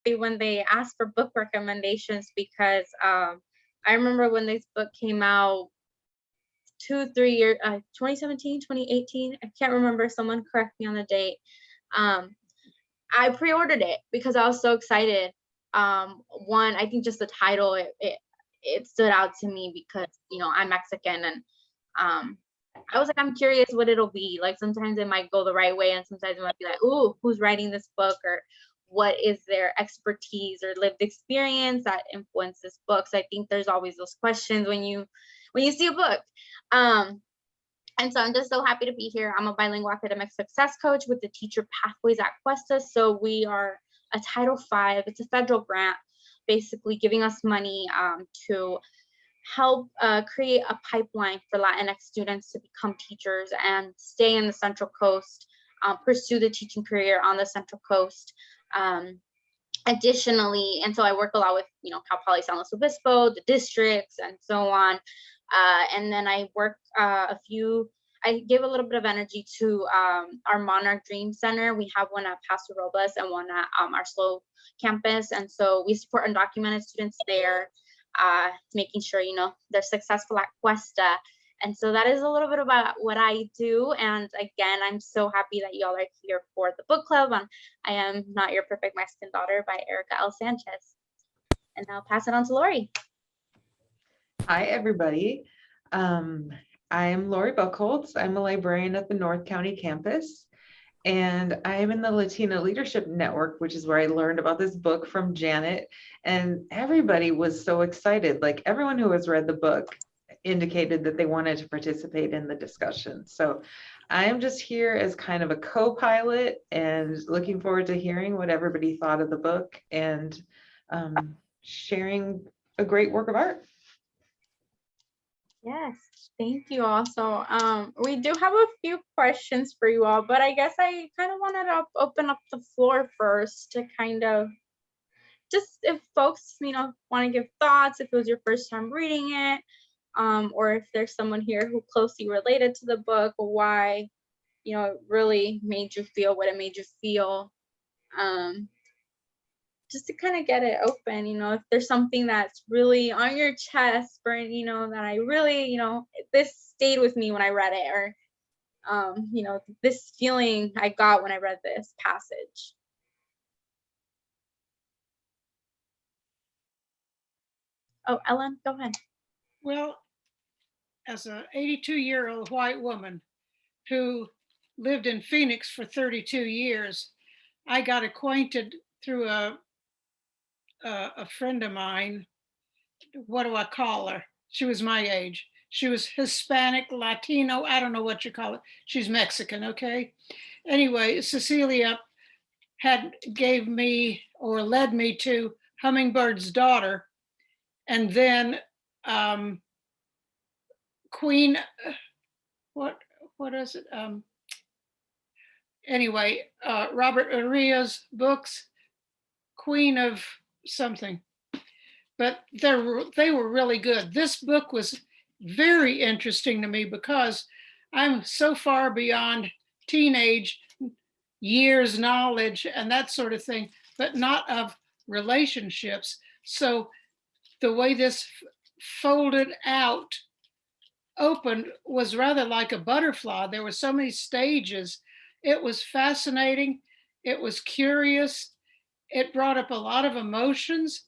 when they ask for book recommendations because I remember when this book came out 2, 3 years, 2017, 2018. I can't remember. Someone correct me on the date. I pre-ordered it because I was so excited. One, I think just the title, it stood out to me because, I'm Mexican, and I was like, I'm curious what it'll be. Like, sometimes it might go the right way, and sometimes it might be like, ooh, who's writing this book, or what is their expertise or lived experience that influences books. I think there's always those questions when you see a book. And so I'm just so happy to be here. I'm a bilingual academic success coach with the Teacher Pathways at Cuesta. So we are a Title V. It's a federal grant, basically giving us money to help create a pipeline for Latinx students to become teachers and stay in the Central Coast, pursue the teaching career on the Central Coast. Additionally, and so I work a lot with, Cal Poly San Luis Obispo, the districts, and so on. And then I work I give a little bit of energy to our Monarch Dream Center. We have one at Paso Robles and one at our SLO campus. And so we support undocumented students there, making sure, they're successful at Cuesta. And so that is a little bit about what I do. And again, I'm so happy that y'all are here for the book club on I Am Not Your Perfect Mexican Daughter by Erika Sanchez. And I'll pass it on to Lori. Hi, everybody. I'm Lori Buchholz. I'm a librarian at the North County campus, and I'm in the Latino Leadership Network, which is where I learned about this book from Janet. And everybody was so excited. Like, everyone who has read the book indicated that they wanted to participate in the discussion. So I'm just here as kind of a co-pilot and looking forward to hearing what everybody thought of the book and sharing a great work of art. Yes, thank you also. We do have a few questions for you all, but I guess I kind of wanted to open up the floor first to kind of just, if folks, want to give thoughts, if it was your first time reading it, or if there's someone here who closely related to the book, why, it really made you feel what it made you feel. Just to kind of get it open, if there's something that's really on your chest, or, that I really, this stayed with me when I read it, or, this feeling I got when I read this passage. Oh, Ellen, go ahead. Well, as an 82-year-old white woman who lived in Phoenix for 32 years, I got acquainted through a friend of mine. What do I call her? She was my age. She was Hispanic, Latino, I don't know what you call it. She's Mexican, okay? Anyway, Cecilia gave me or led me to Hummingbird's Daughter, and then Queen, what is it? Anyway, Robert Aria's books, Queen of something, but they were really good. This book was very interesting to me because I'm so far beyond teenage years knowledge and that sort of thing, but not of relationships. So the way this folded out, opened, was rather like a butterfly. There were so many stages. It was fascinating. It was curious. It brought up a lot of emotions.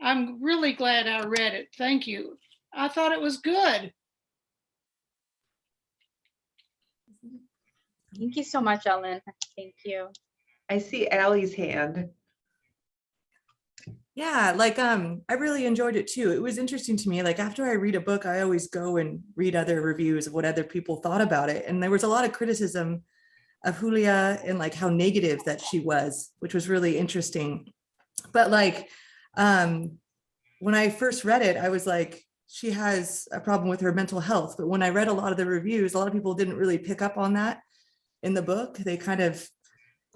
I'm really glad I read it. Thank you. I thought it was good. Thank you so much, Ellen. Thank you. I see Allie's hand. Yeah, I really enjoyed it too. It was interesting to me. Like, after I read a book, I always go and read other reviews of what other people thought about it. And there was a lot of criticism of Julia and like how negative that she was, which was really interesting. But when I first read it, I was like, she has a problem with her mental health. But when I read a lot of the reviews, a lot of people didn't really pick up on that in the book. They kind of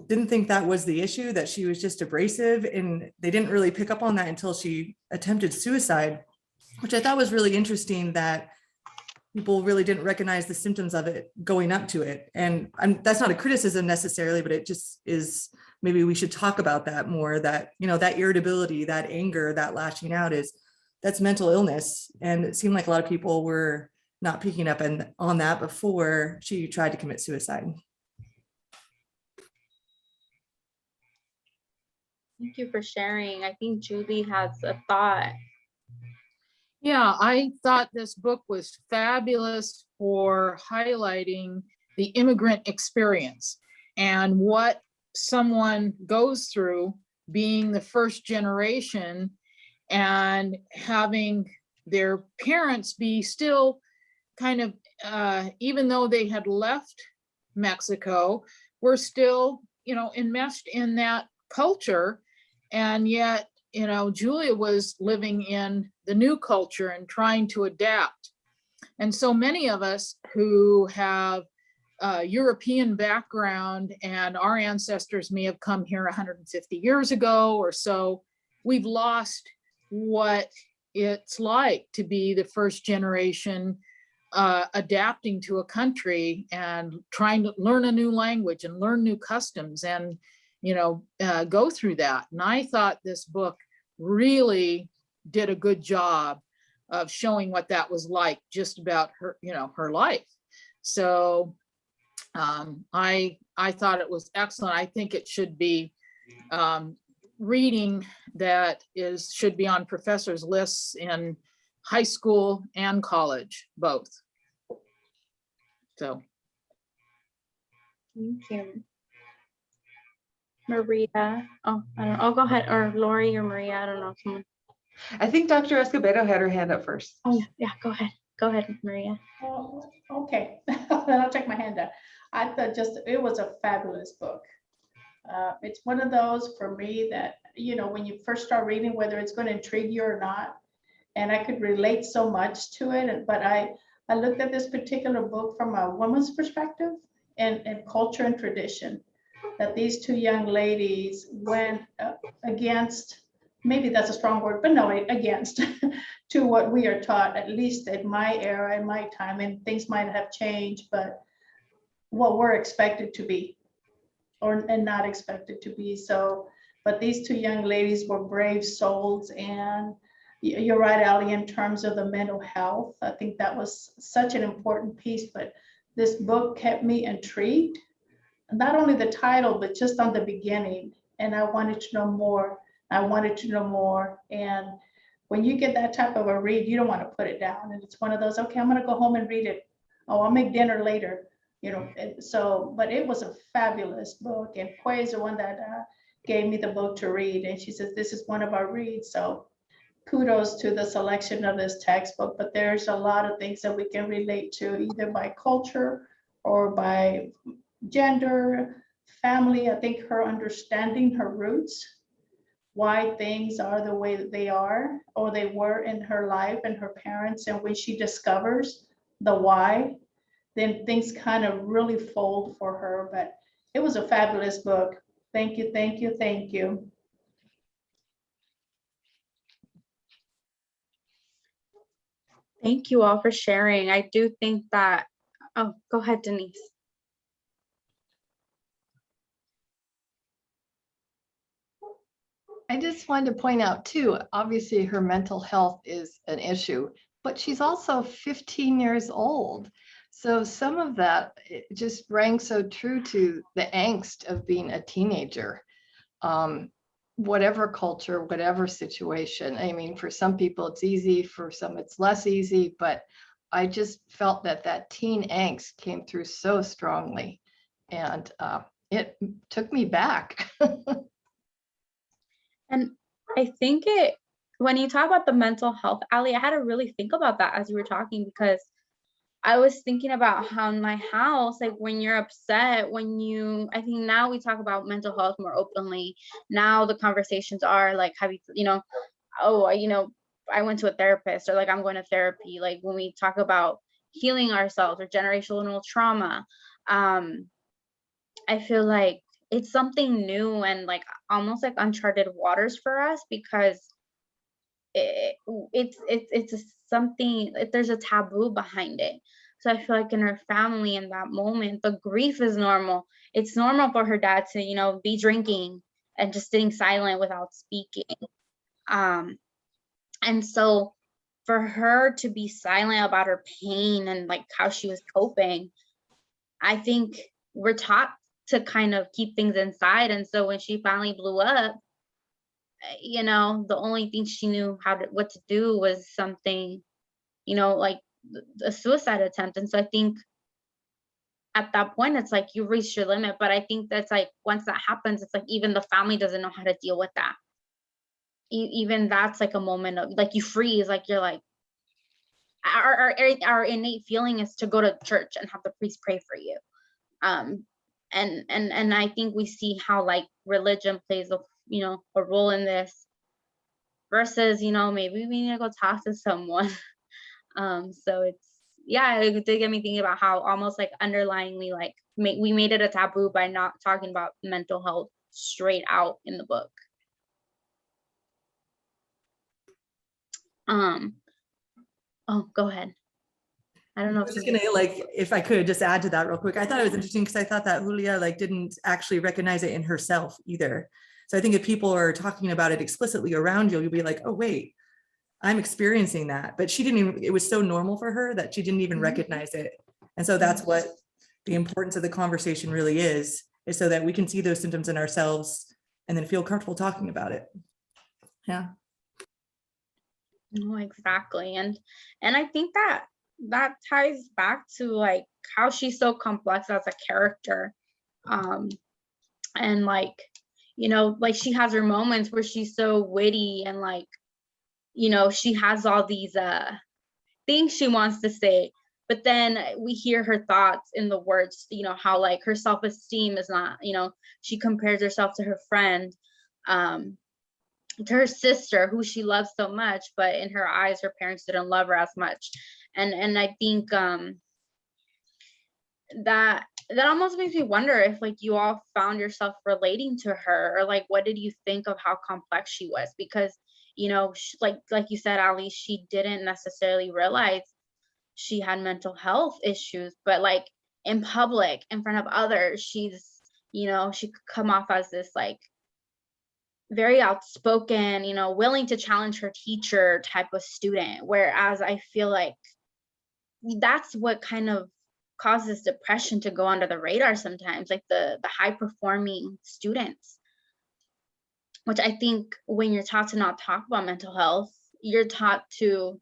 didn't think that was the issue, that she was just abrasive, and they didn't really pick up on that until she attempted suicide, which I thought was really interesting, that people really didn't recognize the symptoms of it going up to it. And that's not a criticism necessarily, but it just is maybe we should talk about that more, that, you know, that irritability, that anger, that lashing out that's mental illness. And it seemed like a lot of people were not picking up on that before she tried to commit suicide. Thank you for sharing. I think Julie has a thought. Yeah, I thought this book was fabulous for highlighting the immigrant experience and what someone goes through being the first generation and having their parents be still kind of, even though they had left Mexico, were still, you know, enmeshed in that culture. And yet, you know, Julia was living in the new culture and trying to adapt. And so many of us who have European background and our ancestors may have come here 150 years ago or so, we've lost what it's like to be the first generation adapting to a country and trying to learn a new language and learn new customs and, you know, go through that. And I thought this book really did a good job of showing what that was like, just about her, you know, her life. So I thought it was excellent. I think it should be reading that should be on professors' lists in high school and college, both. So. Thank you. Maria. Oh, I don't know. Oh, go ahead. Or Lori or Maria. I don't know. Someone. I think Dr. Escobedo had her hand up first. Oh, yeah. Go ahead. Go ahead, Maria. Oh, okay. Then I'll take my hand up. I thought it was a fabulous book. It's one of those for me that, you know, when you first start reading, whether it's going to intrigue you or not, and I could relate so much to it. But I looked at this particular book from a woman's perspective and culture and tradition, that these two young ladies went against, maybe that's a strong word, but no, against to what we are taught, at least at my era, in my time, and things might have changed, but what we're expected to be and not expected to be. So, but these two young ladies were brave souls. And you're right, Ali, in terms of the mental health, I think that was such an important piece, but this book kept me intrigued, not only the title, but just on the beginning. And I wanted to know more. I wanted to know more. And when you get that type of a read, you don't want to put it down. And it's one of those, okay, I'm going to go home and read it. Oh, I'll make dinner later. You know, so, but it was a fabulous book. And Kwe is the one that gave me the book to read. And she says, this is one of our reads. So kudos to the selection of this textbook. But there's a lot of things that we can relate to, either by culture or by gender, family. I think her understanding her roots, why things are the way that they are, or they were in her life and her parents. And when she discovers the why, then things kind of really fold for her. But it was a fabulous book. Thank you, thank you, thank you. Thank you all for sharing. I do think that, oh, go ahead, Denise. I just wanted to point out too, obviously her mental health is an issue, but she's also 15 years old. So some of that just rang so true to the angst of being a teenager, whatever culture, whatever situation. I mean, for some people it's easy, for some it's less easy, but I just felt that teen angst came through so strongly, and it took me back. And I think when you talk about the mental health, Ali, I had to really think about that as you were talking, because I was thinking about how in my house, like when you're upset, I think now we talk about mental health more openly. Now the conversations are like, have you know, oh, I went to a therapist, or like I'm going to therapy. Like when we talk about healing ourselves or generational trauma, I feel like it's something new and like almost like uncharted waters for us, because it's something, there's a taboo behind it. So I feel like in her family in that moment, the grief is normal. It's normal for her dad to, be drinking and just sitting silent without speaking. And so for her to be silent about her pain and like how she was coping, I think we're taught to kind of keep things inside. And so when she finally blew up, the only thing she knew what to do was something, like a suicide attempt. And so I think at that point, it's like you reached your limit. But I think that's like, once that happens, it's like even the family doesn't know how to deal with that. Even that's like a moment of like, you freeze, like you're like, our innate feeling is to go to church and have the priest pray for you. And I think we see how like religion plays a role in this versus, maybe we need to go talk to someone. So it did get me thinking about how almost like underlyingly, like we made it a taboo by not talking about mental health straight out in the book. Oh, go ahead. I don't know. I was just gonna if I could just add to that real quick. I thought it was interesting because I thought that Julia didn't actually recognize it in herself either. So I think if people are talking about it explicitly around you, you'll be like, oh wait, I'm experiencing that. But she didn't even, it was so normal for her that she didn't even recognize it. And so that's what the importance of the conversation really is so that we can see those symptoms in ourselves and then feel comfortable talking about it. Yeah. No, exactly. And I think that ties back to like how she's so complex as a character. And like, like she has her moments where she's so witty and like, she has all these things she wants to say, but then we hear her thoughts in the words, how like her self-esteem is not, she compares herself to her friend, to her sister who she loves so much, but in her eyes her parents didn't love her as much. And I think that almost makes me wonder if like you all found yourself relating to her, or like what did you think of how complex she was? Because like you said, Ali, she didn't necessarily realize she had mental health issues, but like in public in front of others, she's she could come off as this like very outspoken, willing to challenge her teacher type of student. Whereas I feel like that's what kind of causes depression to go under the radar sometimes, like the high performing students, which I think when you're taught to not talk about mental health, you're taught to,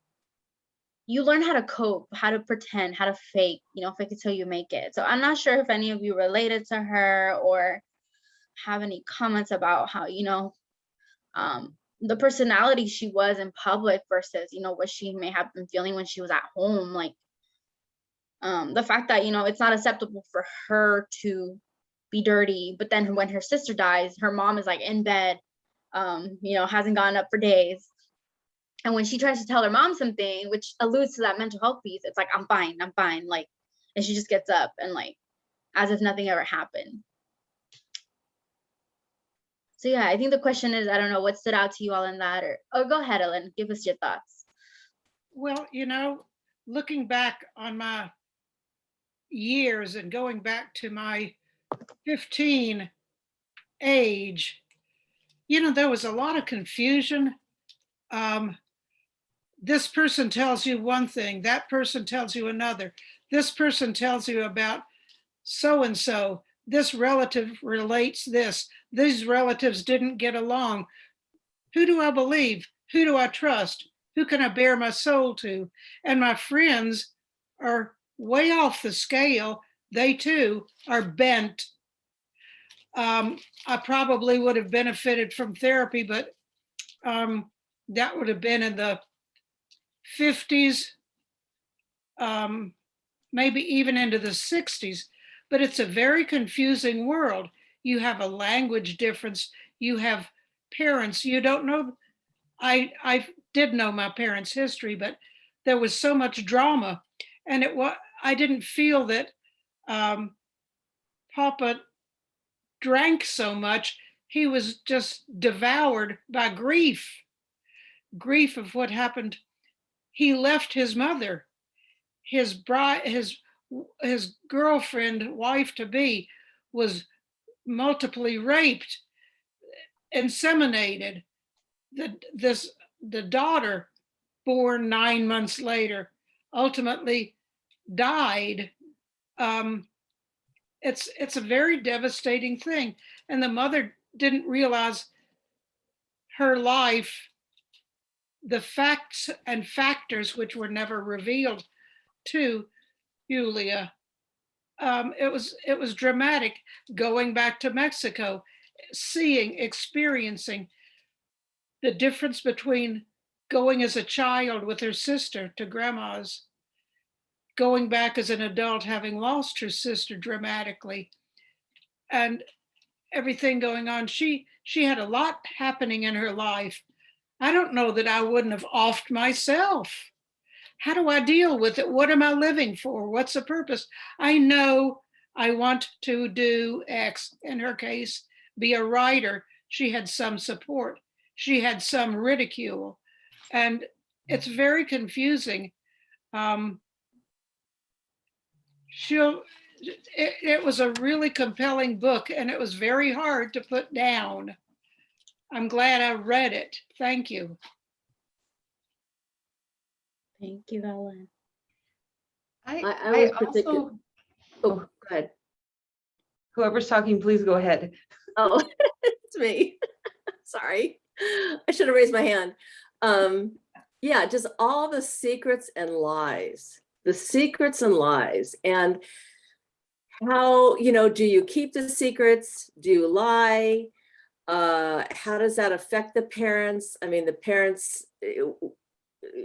you learn how to cope, how to pretend, how to fake it till you make it. So I'm not sure if any of you related to her or have any comments about how, the personality she was in public versus, what she may have been feeling when she was at home. Like, the fact that, it's not acceptable for her to be dirty, but then when her sister dies, her mom is like in bed, hasn't gotten up for days. And when she tries to tell her mom something, which alludes to that mental health piece, it's like, I'm fine. Like, and she just gets up and like, as if nothing ever happened. So yeah, I think the question is, I don't know what stood out to you all in that, or go ahead, Ellen, give us your thoughts. Well, looking back on my years and going back to my 15 age, there was a lot of confusion. This person tells you one thing, that person tells you another. This person tells you about so-and-so. This relative relates this. These relatives didn't get along. Who do I believe? Who do I trust? Who can I bare my soul to? And my friends are way off the scale. They too are bent. I probably would have benefited from therapy, but that would have been in the 50s, maybe even into the 60s. But it's a very confusing world. You have a language difference. You have parents. You don't know. I did know my parents' history, but there was so much drama. And I didn't feel that Papa drank so much. He was just devoured by grief of what happened. He left his mother. his bride, his girlfriend, wife to be, was multiply raped, inseminated. The daughter, born 9 months later, ultimately died. It's a very devastating thing, and the mother didn't realize her life, the facts and factors which were never revealed to Julia. It was dramatic going back to Mexico, seeing, experiencing the difference between going as a child with her sister to grandma's, going back as an adult having lost her sister dramatically, and everything going on. She had a lot happening in her life. I don't know that I wouldn't have offed myself. How do I deal with it? What am I living for? What's the purpose? I know I want to do X. In her case, be a writer. She had some support. She had some ridicule. And it's very confusing. It was a really compelling book, and it was very hard to put down. I'm glad I read it. Thank you. Thank you, Ellen. I was particular- also, Oh, go ahead. whoever's talking, please go ahead. Oh, it's me. Sorry. I should have raised my hand. Yeah, just all the secrets and lies, and how, do you keep the secrets? Do you lie? How does that affect the parents? I mean, the parents,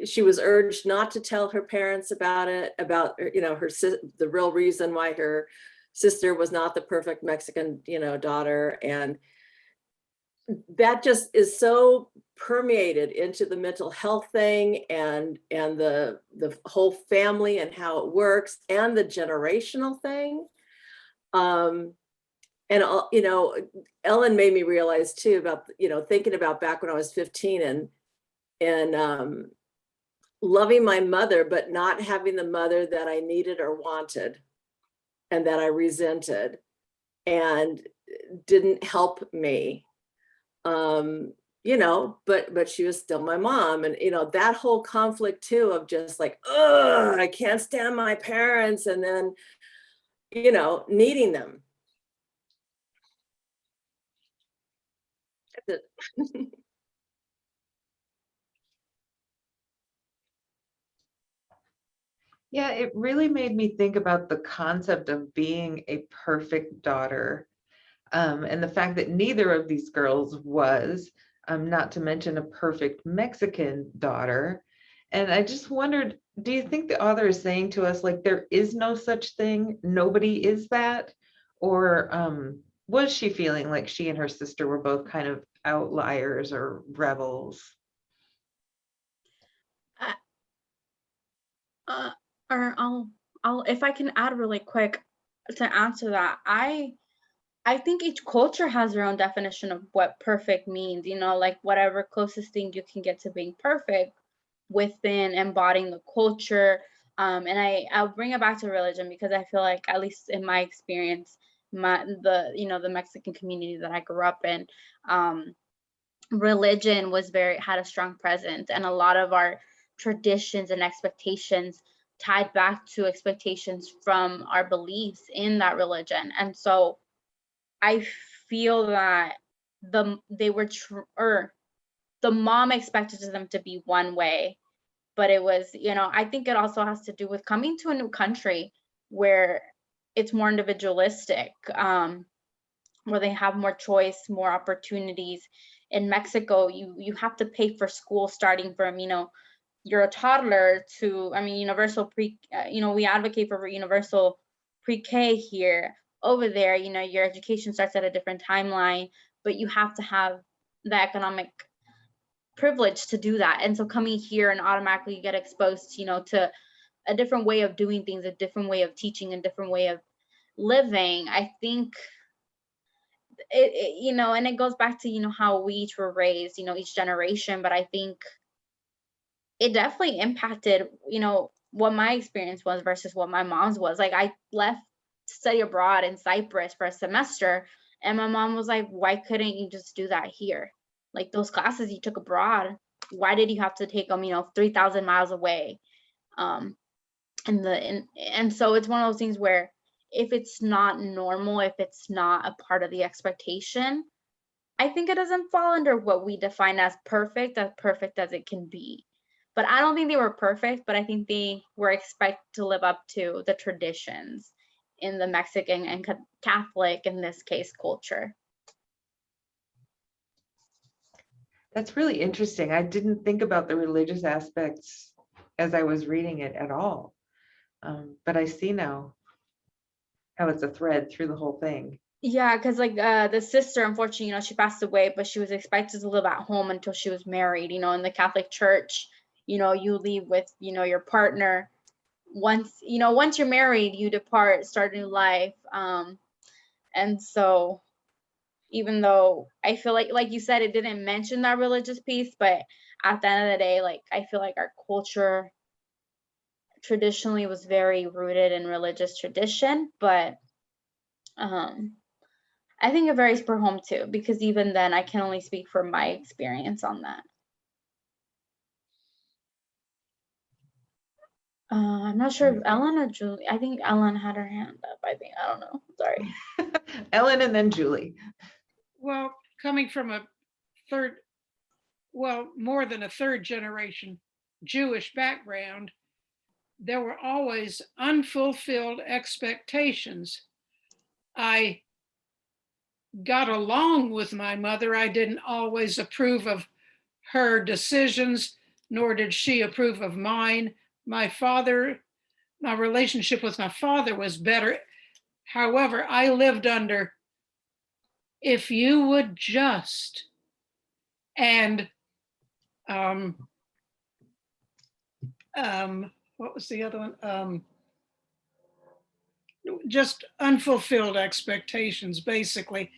she was urged not to tell her parents about it, about, the real reason why her sister was not the perfect Mexican, daughter. And that just is so permeated into the mental health thing and the whole family and how it works and the generational thing. And Ellen made me realize too about, thinking about back when I was 15 and loving my mother, but not having the mother that I needed or wanted and that I resented and didn't help me. But she was still my mom. And, that whole conflict too of just like, oh, I can't stand my parents. And then, needing them. That's it. Yeah, it really made me think about the concept of being a perfect daughter. And the fact that neither of these girls was, not to mention a perfect Mexican daughter. And I just wondered, do you think the author is saying to us, like, there is no such thing, nobody is that? Or was she feeling like she and her sister were both kind of outliers or rebels? Or I'll if I can add really quick to answer that. I think each culture has their own definition of what perfect means, like whatever closest thing you can get to being perfect within embodying the culture. And I'll bring it back to religion because I feel like, at least in my experience, the Mexican community that I grew up in, religion had a strong presence, and a lot of our traditions and expectations tied back to expectations from our beliefs in that religion. And so I feel that the mom expected them to be one way, but it was, I think it also has to do with coming to a new country where it's more individualistic, where they have more choice, more opportunities. In Mexico, you have to pay for school starting from, you're a toddler to, universal we advocate for universal pre-K here. Over there, your education starts at a different timeline, but you have to have the economic privilege to do that. And so coming here and automatically get exposed, to a different way of doing things, a different way of teaching, a different way of living. I think it and it goes back to, how we each were raised, each generation. But I think it definitely impacted, what my experience was versus what my mom's was. Like I left to study abroad in Cyprus for a semester, and my mom was like, why couldn't you just do that here? Like those classes you took abroad, why did you have to take them, 3,000 miles away? And so it's one of those things where if it's not normal, if it's not a part of the expectation, I think it doesn't fall under what we define as perfect as it can be. But I don't think they were perfect, but I think they were expected to live up to the traditions in the Mexican and Catholic, in this case, culture. That's really interesting. I didn't think about the religious aspects as I was reading it at all. But I see now how it's a thread through the whole thing. Yeah, because like the sister, unfortunately, she passed away, but she was expected to live at home until she was married. In the Catholic Church, you leave with, your partner. Once you're married, you depart, start a new life. And so even though I feel like you said, it didn't mention that religious piece, but at the end of the day, like I feel like our culture traditionally was very rooted in religious tradition, but I think it varies per home too, because even then I can only speak from my experience on that. I'm not sure if Ellen or Julie. I think Ellen had her hand up. I don't know. Sorry. Ellen and then Julie. Well, coming from more than a third generation Jewish background, there were always unfulfilled expectations. I got along with my mother. I didn't always approve of her decisions, nor did she approve of mine. My relationship with my father was better. However, I lived under, if you would just, and what was the other one? Just unfulfilled expectations, basically.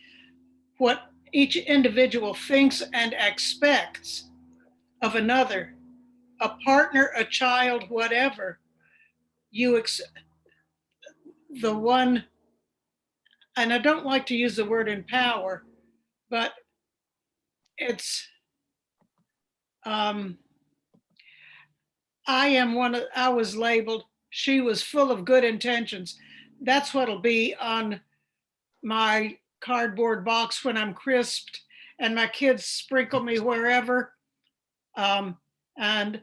What each individual thinks and expects of another, a partner, a child, whatever, the one, and I don't like to use the word empower, but it's, I was labeled, she was full of good intentions. That's what'll be on my cardboard box when I'm crisped and my kids sprinkle me wherever. And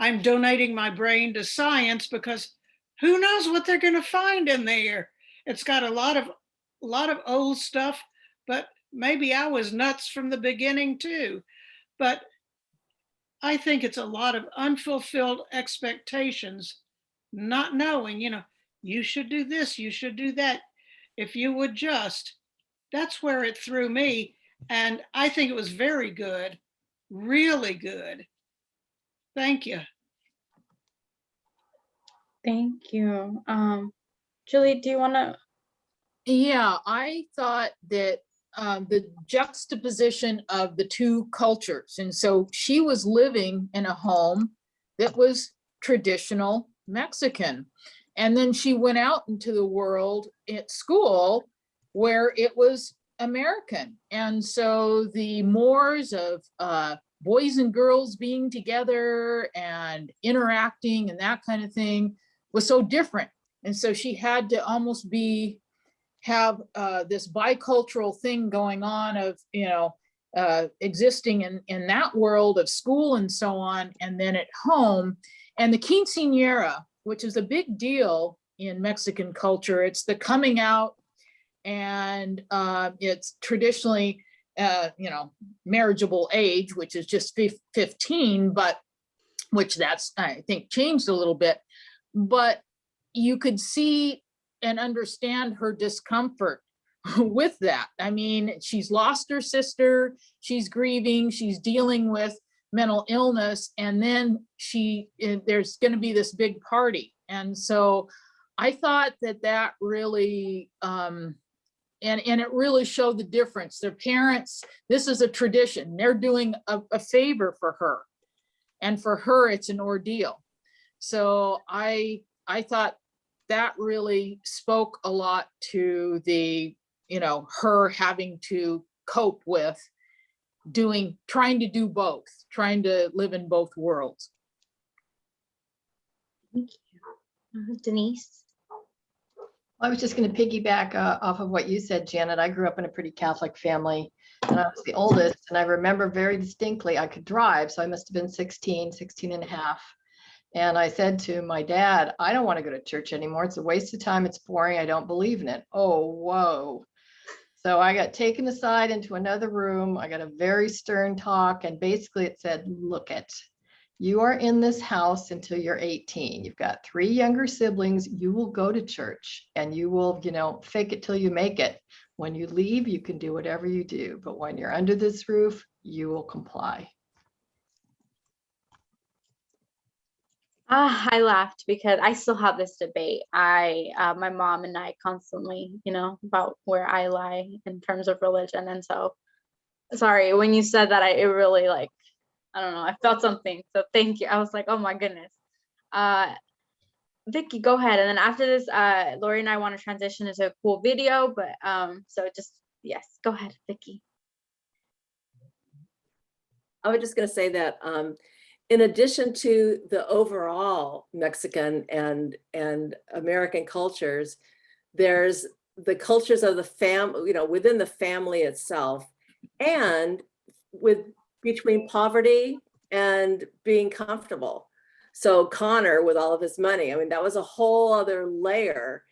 I'm donating my brain to science because who knows what they're going to find in there. It's got a lot of old stuff, but maybe I was nuts from the beginning too. But I think it's a lot of unfulfilled expectations, not knowing, you should do this, you should do that. If you would just, that's where it threw me. And I think it was very good, really good. Thank you. Thank you. Julie, do you want to? Yeah, I thought that the juxtaposition of the two cultures. And so she was living in a home that was traditional Mexican. And then she went out into the world at school where it was American. And so the mores of boys and girls being together and interacting and that kind of thing was so different. And so she had to almost have this bicultural thing going on of, existing in that world of school and so on, and then at home. And the quinceañera, which is a big deal in Mexican culture, it's the coming out, and it's traditionally, marriageable age, which is just 15, but which that's, I think, changed a little bit. But you could see and understand her discomfort with that. I mean, she's lost her sister, she's grieving, she's dealing with mental illness, and then there's going to be this big party. And so I thought that really, and it really showed the difference. Their parents, this is a tradition. They're doing a favor for her. And for her, it's an ordeal. So I thought that really spoke a lot to the, her having to cope with trying to do both, trying to live in both worlds. Thank you. Denise? I was just going to piggyback off of what you said, Janet. I grew up in a pretty Catholic family, and I was the oldest, and I remember very distinctly I could drive, so I must have been 16 and a half. And I said to my dad, I don't want to go to church anymore. It's a waste of time. It's boring. I don't believe in it. Oh, whoa. So I got taken aside into another room. I got a very stern talk, and basically it said, look it. You are in this house until you're 18. You've got 3 younger siblings. You will go to church and you will, fake it till you make it. When you leave, you can do whatever you do. But when you're under this roof, you will comply. I laughed because I still have this debate. My mom and I constantly, about where I lie in terms of religion. And so, sorry, when you said that, it really I don't know, I felt something. So thank you. I was like, oh my goodness. Vicky, go ahead. And then after this, Lori and I want to transition into a cool video, but so just, yes, go ahead, Vicky. I was just going to say that in addition to the overall Mexican and American cultures, there's the cultures of the family, within the family itself, and between poverty and being comfortable. So Connor, with all of his money, I mean, that was a whole other layer,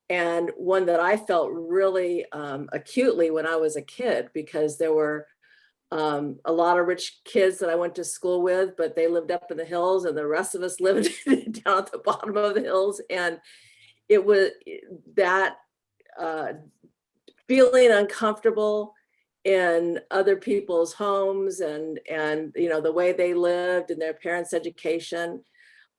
and one that I felt really acutely when I was a kid, because there were a lot of rich kids that I went to school with, but they lived up in the hills and the rest of us lived down at the bottom of the hills. And it was that feeling uncomfortable in other people's homes and the way they lived and their parents' education.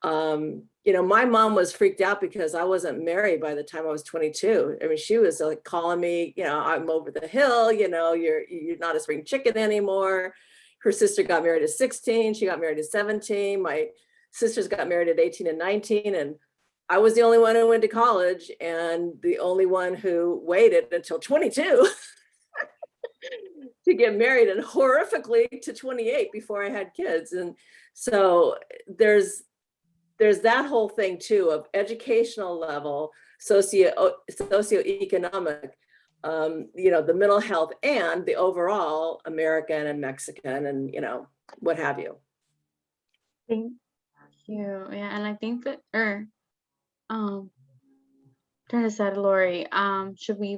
My mom was freaked out because I wasn't married by the time I was 22. I mean, she was like calling me, I'm over the hill, you're not a spring chicken anymore. Her sister got married at 16. She got married at 17. My sisters got married at 18 and 19. And I was the only one who went to college and the only one who waited until 22 to get married, and horrifically to 28 before I had kids. And so there's that whole thing too of educational level, socioeconomic, the mental health, and the overall American and Mexican and what have you. Thank you. Yeah, and I think that turn aside, Lori. Should we?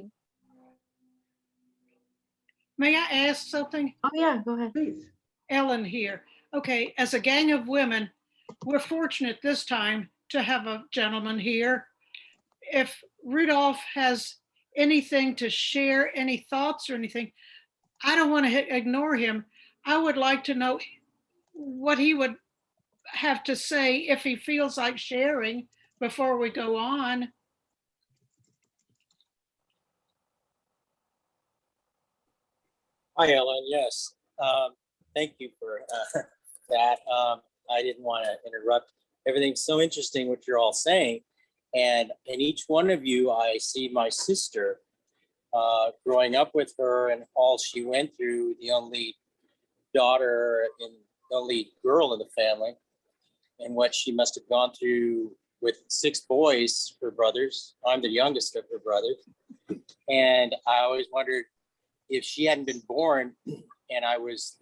May I ask something? Oh yeah, go ahead. Please. Ellen here. Okay, as a gang of women, we're fortunate this time to have a gentleman here. If Rudolph has anything to share, any thoughts or anything, I don't want to ignore him. I would like to know what he would have to say if he feels like sharing before we go on. Hi, Ellen. Yes. Thank you for that. I didn't want to interrupt. Everything's so interesting what you're all saying. And in each one of you, I see my sister growing up with her and all she went through, the only daughter and the only girl in the family, and what she must have gone through with 6 boys, her brothers. I'm the youngest of her brothers. And I always wondered, if she hadn't been born and I was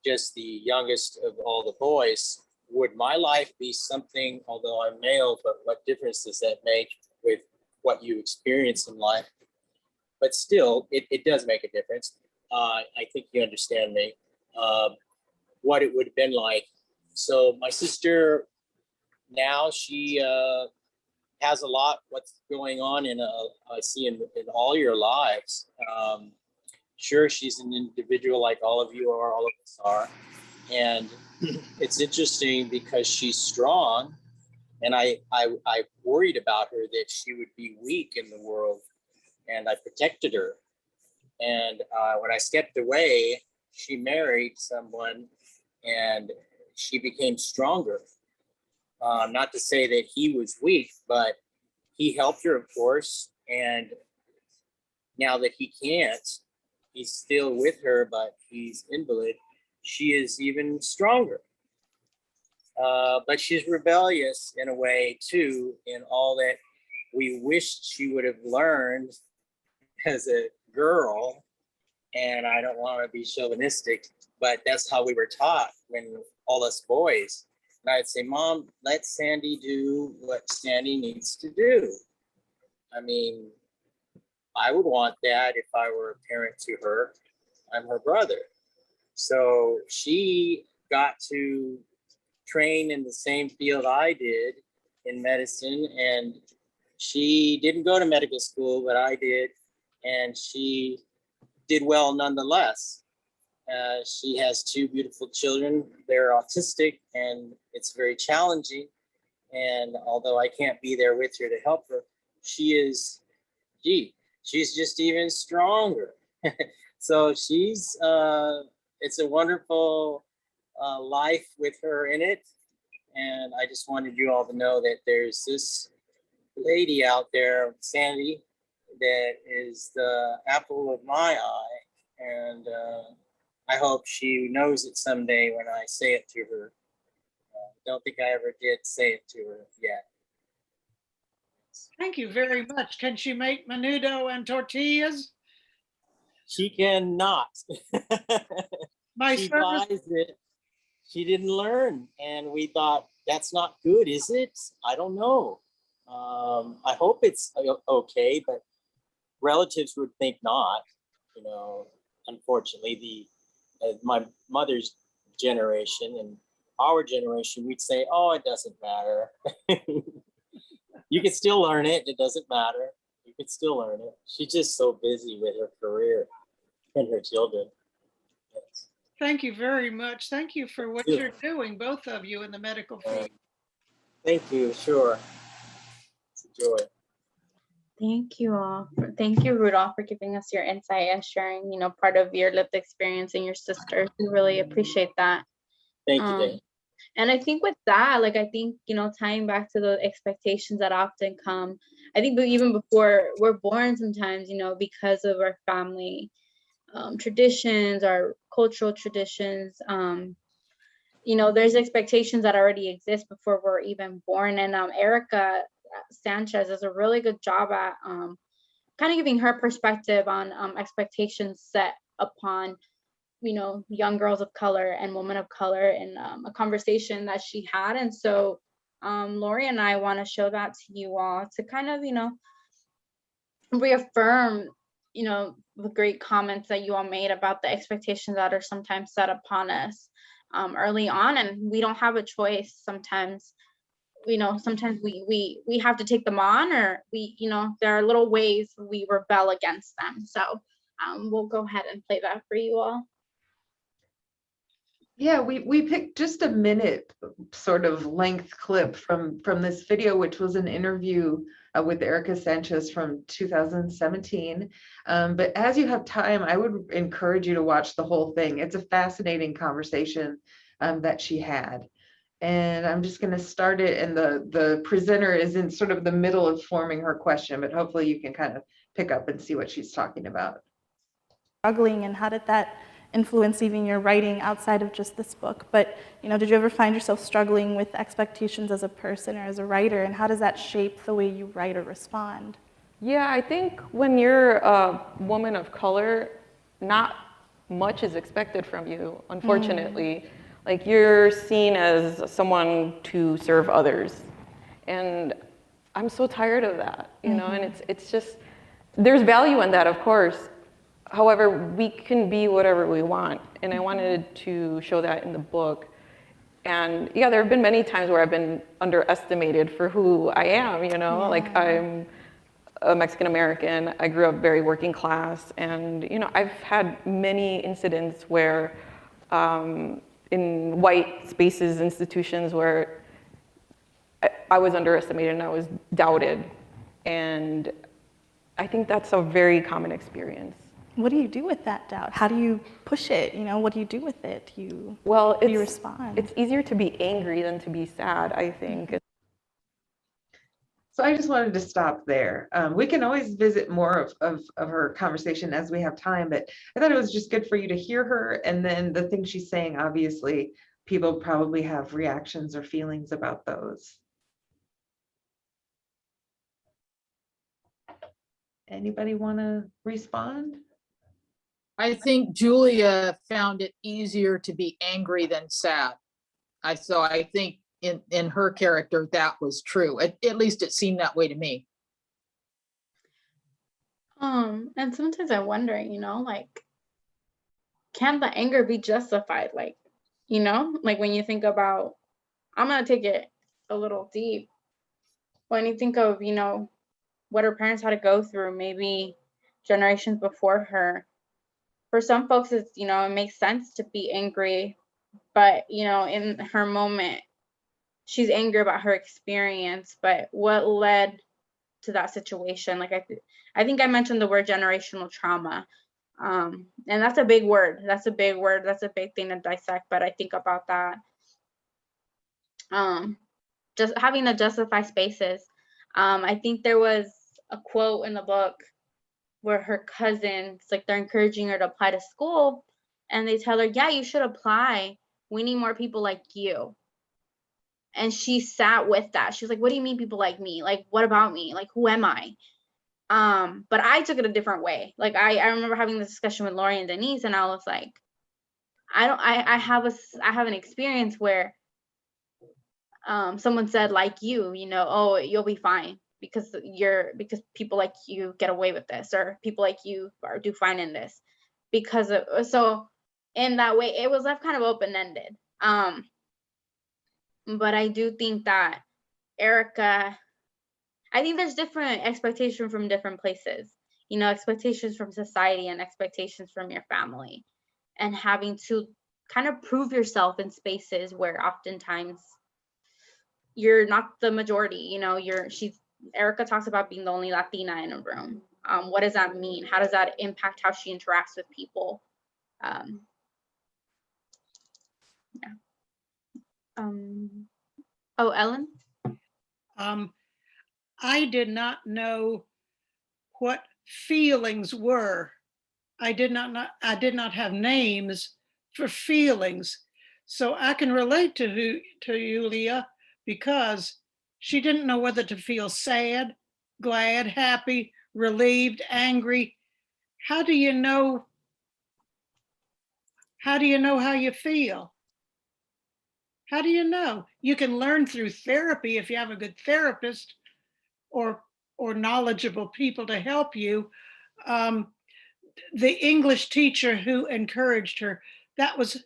just the youngest of all the boys, would my life be something, although I'm male, but what difference does that make with what you experience in life? But still, it does make a difference. I think you understand me, what it would have been like. So my sister now, she has a lot what's going on I see in all your lives. Sure, she's an individual like all of you are, all of us are. And it's interesting because she's strong. And I worried about her that she would be weak in the world. And I protected her. And when I stepped away, she married someone and she became stronger. Not to say that he was weak, but he helped her, of course. And now that he can't, he's still with her, but he's invalid. She is even stronger. But she's rebellious in a way too, in all that we wished she would have learned as a girl. And I don't want to be chauvinistic, but that's how we were taught when all us boys. And I'd say, Mom, let Sandy do what Sandy needs to do. I mean, I would want that if I were a parent to her. I'm her brother. So she got to train in the same field I did in medicine, and she didn't go to medical school, but I did, and she did well nonetheless. She has two beautiful children. They're autistic, and it's very challenging. And although I can't be there with her to help her, she's just even stronger. So it's a wonderful life with her in it. And I just wanted you all to know that there's this lady out there, Sandy, that is the apple of my eye. And I hope she knows it someday when I say it to her. Don't think I ever did say it to her yet. Thank you very much. Can she make menudo and tortillas? She cannot. My She service, buys it. She didn't learn. And we thought, that's not good, is it? I don't know. I hope it's okay, but relatives would think not. You know, unfortunately, my mother's generation and our generation, we'd say, oh, it doesn't matter. You can still learn it. It doesn't matter. You can still learn it. She's just so busy with her career and her children. Yes. thank you very much. Thank you for what Yeah. you're doing, both of you in the medical field. Thank you. Sure. It's a joy. Thank you all. Thank you, Rudolph, for giving us your insight and sharing, part of your lived experience and your sister. We really appreciate that. Thank you, Dave. And I think with that, tying back to the expectations that often come, I think even before we're born sometimes, because of our family traditions, our cultural traditions, there's expectations that already exist before we're even born. And Erica Sanchez does a really good job at kind of giving her perspective on expectations set upon young girls of color and women of color in a conversation that she had. And so Lori and I want to show that to you all to kind of reaffirm the great comments that you all made about the expectations that are sometimes set upon us early on, and we don't have a choice sometimes. Sometimes we have to take them on, or there are little ways we rebel against them. So we'll go ahead and play that for you all. Yeah, we picked just a minute sort of length clip from this video, which was an interview with Erica Sanchez from 2017. But as you have time, I would encourage you to watch the whole thing. It's a fascinating conversation that she had. And I'm just going to start it, and the presenter is in sort of the middle of forming her question, but hopefully you can kind of pick up and see what she's talking about. Struggling, and how did that influence even your writing outside of just this book? But did you ever find yourself struggling with expectations as a person or as a writer, and how does that shape the way you write or respond? Yeah, I think when you're a woman of color, not much is expected from you, unfortunately. Like, you're seen as someone to serve others. And I'm so tired of that, and it's just, there's value in that, of course. However, we can be whatever we want. And I wanted to show that in the book. And yeah, there have been many times where I've been underestimated for who I am, like I'm a Mexican American. I grew up very working class. And, I've had many incidents where in white spaces, institutions where I was underestimated and I was doubted. And I think that's a very common experience. what do you do with that doubt? How do you push it? You know, what do you do with it? Well, Do you respond? it's easier to be angry than to be sad, I think. So I just wanted to stop there. We can always visit more of her conversation as we have time, but I thought it was just good for you to hear her. And then the things she's saying, obviously, people probably have reactions or feelings about those. Anybody want to respond? I think Julia found it easier to be angry than sad. So I think in her character, that was true. At least it seemed that way to me. And sometimes I wonder, you know, like, can the anger be justified? Like, you know, like when you think about, I'm gonna take it a little deep. When you think of, you know, what her parents had to go through, maybe generations before her. For some folks, it's, you know, it makes sense to be angry, but, you know, in her moment, she's angry about her experience, but what led to that situation? Like, I think I mentioned the word generational trauma. And that's a big word. That's a big word. That's a big thing to dissect, but I think about that. Just having to justify spaces. I think there was a quote in the book where her cousins, like, they're encouraging her to apply to school, and they tell her, yeah, you should apply. We need more people like you. And she sat with that. She's like, what do you mean people like me? Like, what about me? Like, who am I? But I took it a different way. Like, I remember having this discussion with Lori and Denise, and I was like, I have an experience where someone said, like you know, oh, you'll be fine because people like you get away with this, or people like you do fine in this, because so in that way it was left kind of open-ended. But I do think that Erica, I think there's different expectations from different places, you know, expectations from society and expectations from your family, and having to kind of prove yourself in spaces where oftentimes you're not the majority, you know, Erica talks about being the only Latina in a room. What does that mean? How does that impact how she interacts with people? Yeah. Oh, Ellen? I did not know what feelings were. I did not have names for feelings. So I can relate to Julia, because she didn't know whether to feel sad, glad, happy, relieved, angry. How do you know how you feel? How do you know? You can learn through therapy if you have a good therapist or knowledgeable people to help you. The English teacher who encouraged her, that was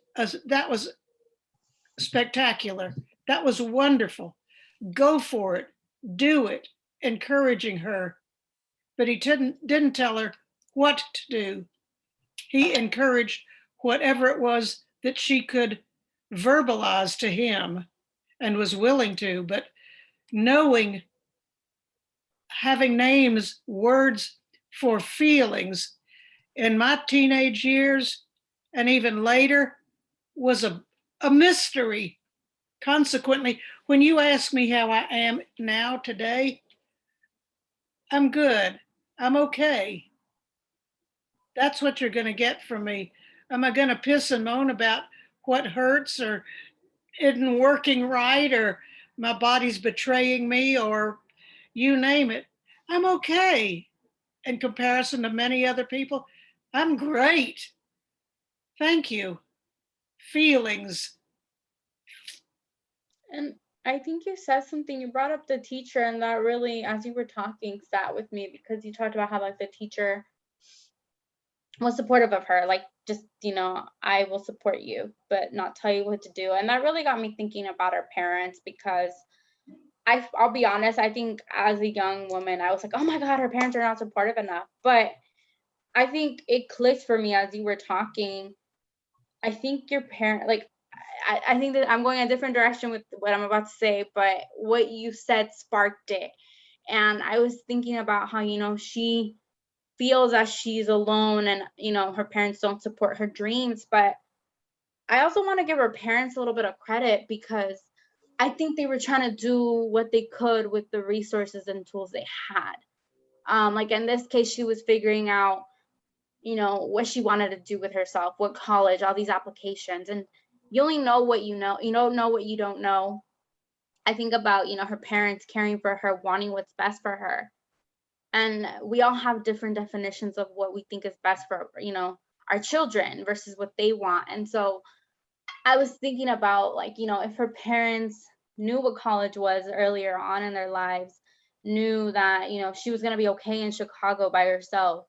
spectacular. That was wonderful. Go for it, do it, encouraging her. But he didn't tell her what to do. He encouraged whatever it was that she could verbalize to him and was willing to. But having names, words for feelings in my teenage years and even later was a mystery. Consequently, when you ask me how I am now today, I'm good. I'm okay. That's what you're going to get from me. Am I going to piss and moan about what hurts or isn't working right, or my body's betraying me, or you name it? I'm okay. In comparison to many other people, I'm great. Thank you. Feelings. And I think you said something, you brought up the teacher, and that really, as you were talking, sat with me, because you talked about how, like, the teacher was supportive of her, like, just, you know, I will support you, but not tell you what to do. And that really got me thinking about our parents, because I'll be honest, I think as a young woman, I was like, oh my God, her parents are not supportive enough. But I think it clicked for me as you were talking. I think your parent, like, I think that I'm going a different direction with what I'm about to say, but what you said sparked it. And I was thinking about how, you know, she feels that she's alone and, you know, her parents don't support her dreams. But I also want to give her parents a little bit of credit, because I think they were trying to do what they could with the resources and tools they had. Like in this case, she was figuring out, you know, what she wanted to do with herself, what college, all these applications. And you only know what you know. You don't know what you don't know. I think about, you know, her parents caring for her, wanting what's best for her. And we all have different definitions of what we think is best for, you know, our children versus what they want. And so I was thinking about, like, you know, if her parents knew what college was earlier on in their lives, knew that, you know, she was going to be okay in Chicago by herself,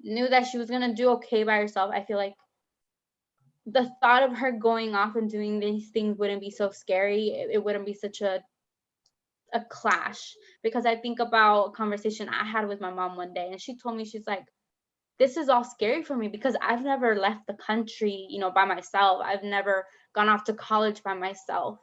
knew that she was going to do okay by herself, I feel like the thought of her going off and doing these things wouldn't be so scary. It wouldn't be such a clash. Because I think about a conversation I had with my mom one day, and she told me, she's like, this is all scary for me because I've never left the country, you know, by myself. I've never gone off to college by myself.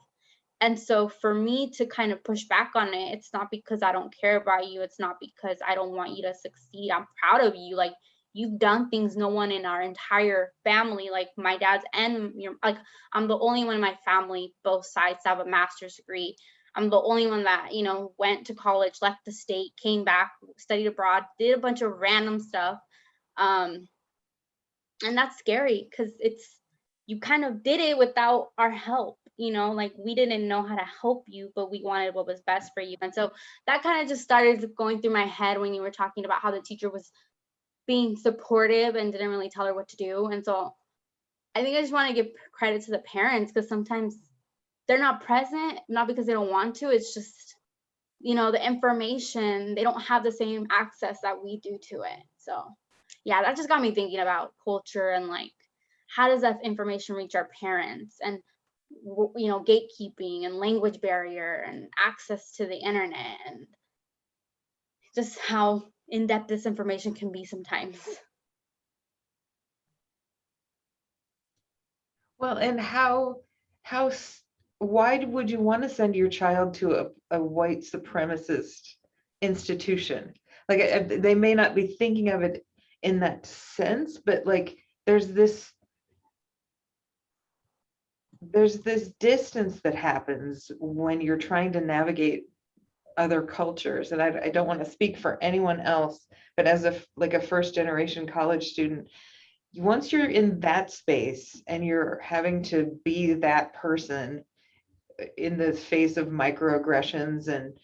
And so for me to kind of push back on it, it's not because I don't care about you. It's not because I don't want you to succeed. I'm proud of you. Like, you've done things no one in our entire family, like my dad's and your, like, I'm the only one in my family, both sides, have a master's degree. I'm the only one that, you know, went to college, left the state, came back, studied abroad, did a bunch of random stuff. And that's scary because you kind of did it without our help, you know, like we didn't know how to help you, but we wanted what was best for you. And so that kind of just started going through my head when you were talking about how the teacher was being supportive and didn't really tell her what to do. And so I think I just want to give credit to the parents, because sometimes they're not present, not because they don't want to, it's just, you know, the information, they don't have the same access that we do to it. So yeah, that just got me thinking about culture and like, how does that information reach our parents, and, you know, gatekeeping and language barrier and access to the internet, and just how in-depth this information can be sometimes. Well, and why would you want to send your child to a white supremacist institution? Like, they may not be thinking of it in that sense, but like there's this distance that happens when you're trying to navigate other cultures. And I don't want to speak for anyone else, but as a first generation college student, once you're in that space and you're having to be that person in the face of microaggressions and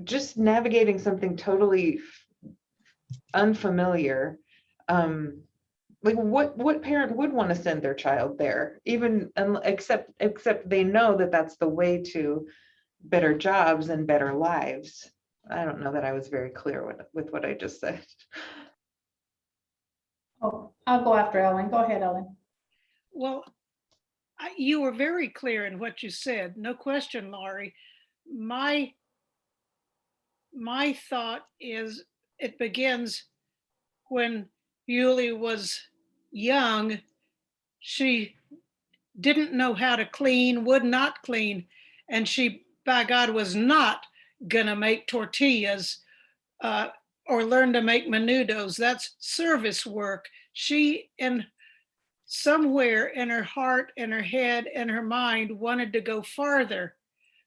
just navigating something totally unfamiliar, like what parent would want to send their child there, even except they know that that's the way to better jobs and better lives. I don't know that I was very clear with what I just said. Oh, I'll go after Ellen. Go ahead, Ellen. Well, you were very clear in what you said. No question, Laurie. My thought is it begins when Yuli was young. She didn't know how to clean, would not clean, and she, by God, was not gonna make tortillas or learn to make menudos. That's service work. She, somewhere in her heart and her head and her mind, wanted to go farther.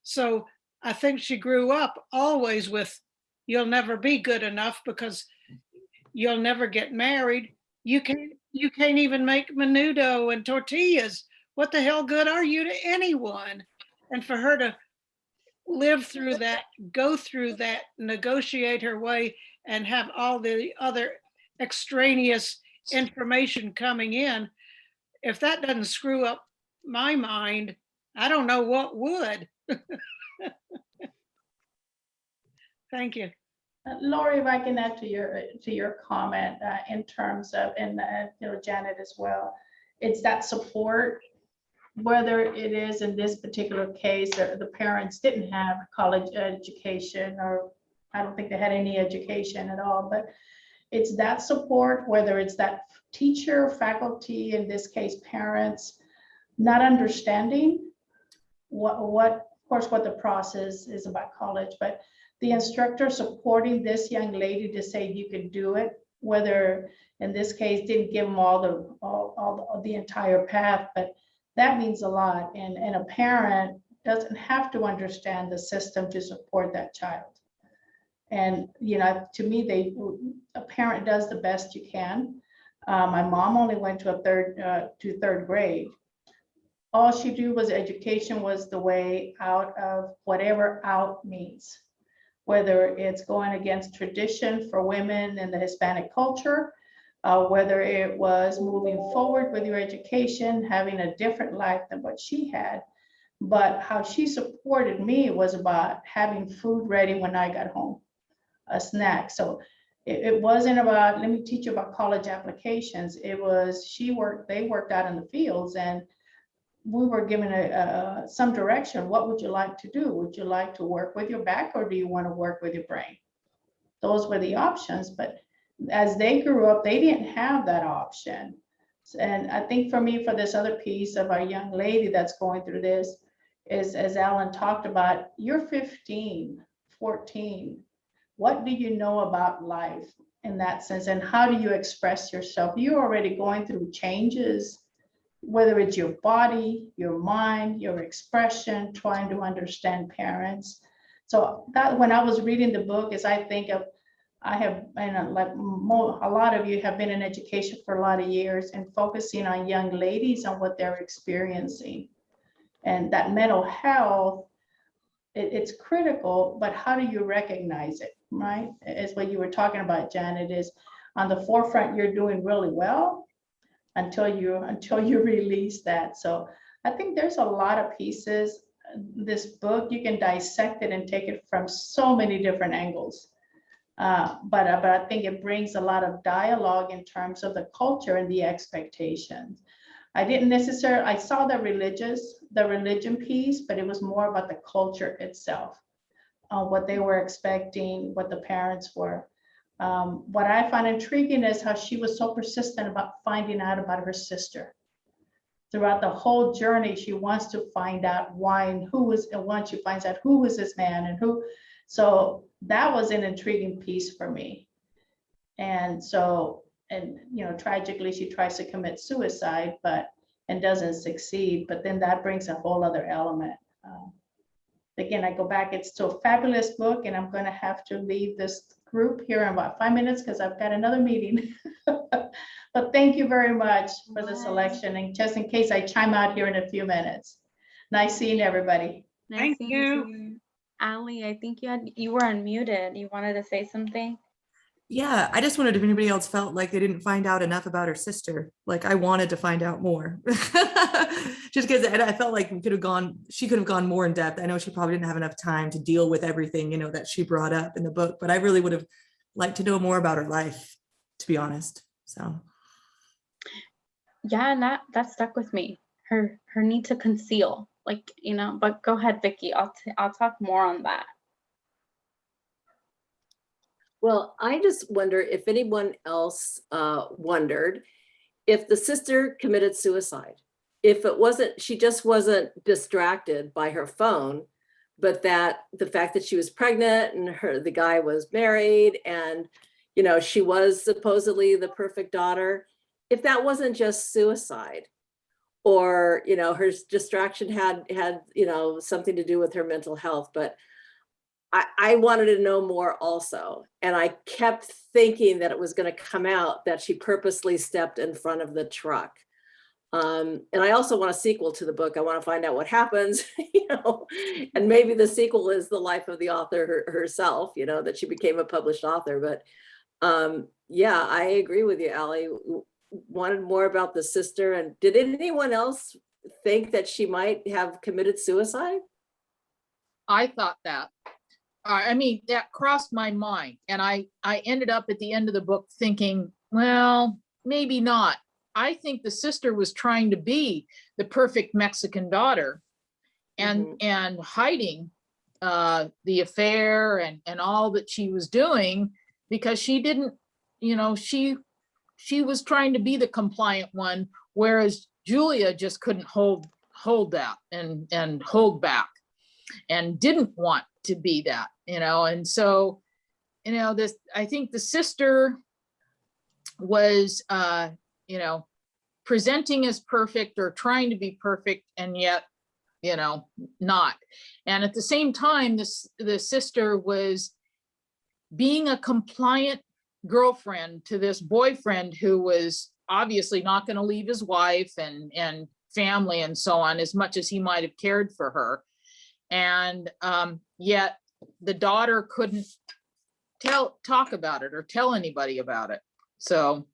So I think she grew up always with, you'll never be good enough because you'll never get married. You can't even make menudo and tortillas. What the hell good are you to anyone? And for her to live through that, go through that, negotiate her way, and have all the other extraneous information coming in, if that doesn't screw up my mind, I don't know what would. Thank you. Laurie, if I can add to your comment in terms of, and you know, Janet as well, it's that support, whether it is in this particular case, the parents didn't have college education, or I don't think they had any education at all, but it's that support, whether it's that teacher, faculty, in this case, parents, not understanding what of course, what the process is about college, but the instructor supporting this young lady to say you can do it, whether in this case didn't give them all the entire path, but that means a lot. And a parent doesn't have to understand the system to support that child. And, you know, to me, a parent does the best you can. My mom only went to third grade. All she knew was education was the way out of whatever out means, whether it's going against tradition for women in the Hispanic culture, whether it was moving forward with your education, having a different life than what she had. But how she supported me was about having food ready when I got home, a snack. So it wasn't about, let me teach you about college applications. It was, they worked out in the fields, and we were given some direction. What would you like to do? Would you like to work with your back, or do you want to work with your brain? Those were the options. But as they grew up, they didn't have that option. And I think for me, for this other piece of our young lady that's going through this, is, as Alan talked about, you're 15, 14. What do you know about life in that sense? And how do you express yourself? You're already going through changes, whether it's your body, your mind, your expression, trying to understand parents. So that, when I was reading the book, as I think of, I have, and like a lot of you have been in education for a lot of years, and focusing on young ladies and what they're experiencing. And that mental health, it's critical, but how do you recognize it, right? Is what you were talking about, Janet, is on the forefront, you're doing really well until you release that. So I think there's a lot of pieces. This book, you can dissect it and take it from so many different angles. But I think it brings a lot of dialogue in terms of the culture and the expectations. I didn't necessarily, I saw the religion piece, but it was more about the culture itself, what they were expecting, what the parents were. What I find intriguing is how she was so persistent about finding out about her sister. Throughout the whole journey, she wants to find out why and who was, and once she finds out who was this man and who, so that was an intriguing piece for me. And so, and you know, tragically, she tries to commit suicide, and doesn't succeed. But then that brings a whole other element. Again, I go back, it's still a fabulous book, and I'm going to have to leave this group here in about 5 minutes because I've got another meeting. But thank you very much for the selection, and just in case I chime out here in a few minutes. Nice seeing everybody. Nice seeing you. Ali, I think you were unmuted. You wanted to say something? Yeah, I just wondered if anybody else felt like they didn't find out enough about her sister. Like I wanted to find out more. Just because I felt like she could have gone more in depth. I know she probably didn't have enough time to deal with everything, you know, that she brought up in the book, but I really would have liked to know more about her life, to be honest. So. Yeah, and that stuck with me. Her need to conceal, like, you know, but go ahead, Vicky. I'll talk more on that. Well, I just wonder if anyone else wondered if the sister committed suicide. If it wasn't, she just wasn't distracted by her phone, but that the fact that she was pregnant and the guy was married and, you know, she was supposedly the perfect daughter, if that wasn't just suicide, or, you know, her distraction had, you know, something to do with her mental health. But I wanted to know more also. And I kept thinking that it was going to come out that she purposely stepped in front of the truck. And I also want a sequel to the book. I want to find out what happens, you know, and maybe the sequel is the life of the author herself, you know, that she became a published author. But yeah, I agree with you, Ali. Wanted more about the sister. And did anyone else think that she might have committed suicide? I thought that. I mean, that crossed my mind, and I ended up at the end of the book thinking, well, maybe not. I think the sister was trying to be the perfect Mexican daughter and hiding the affair and all that she was doing, because she didn't, you know, she was trying to be the compliant one, whereas Julia just couldn't hold that and hold back and didn't want to be that. and so, this, I think the sister was, presenting as perfect or trying to be perfect, and yet, not. And at the same time, the sister was being a compliant girlfriend to this boyfriend who was obviously not going to leave his wife and family and so on, as much as he might have cared for her. And yet the daughter couldn't talk about it or tell anybody about it. So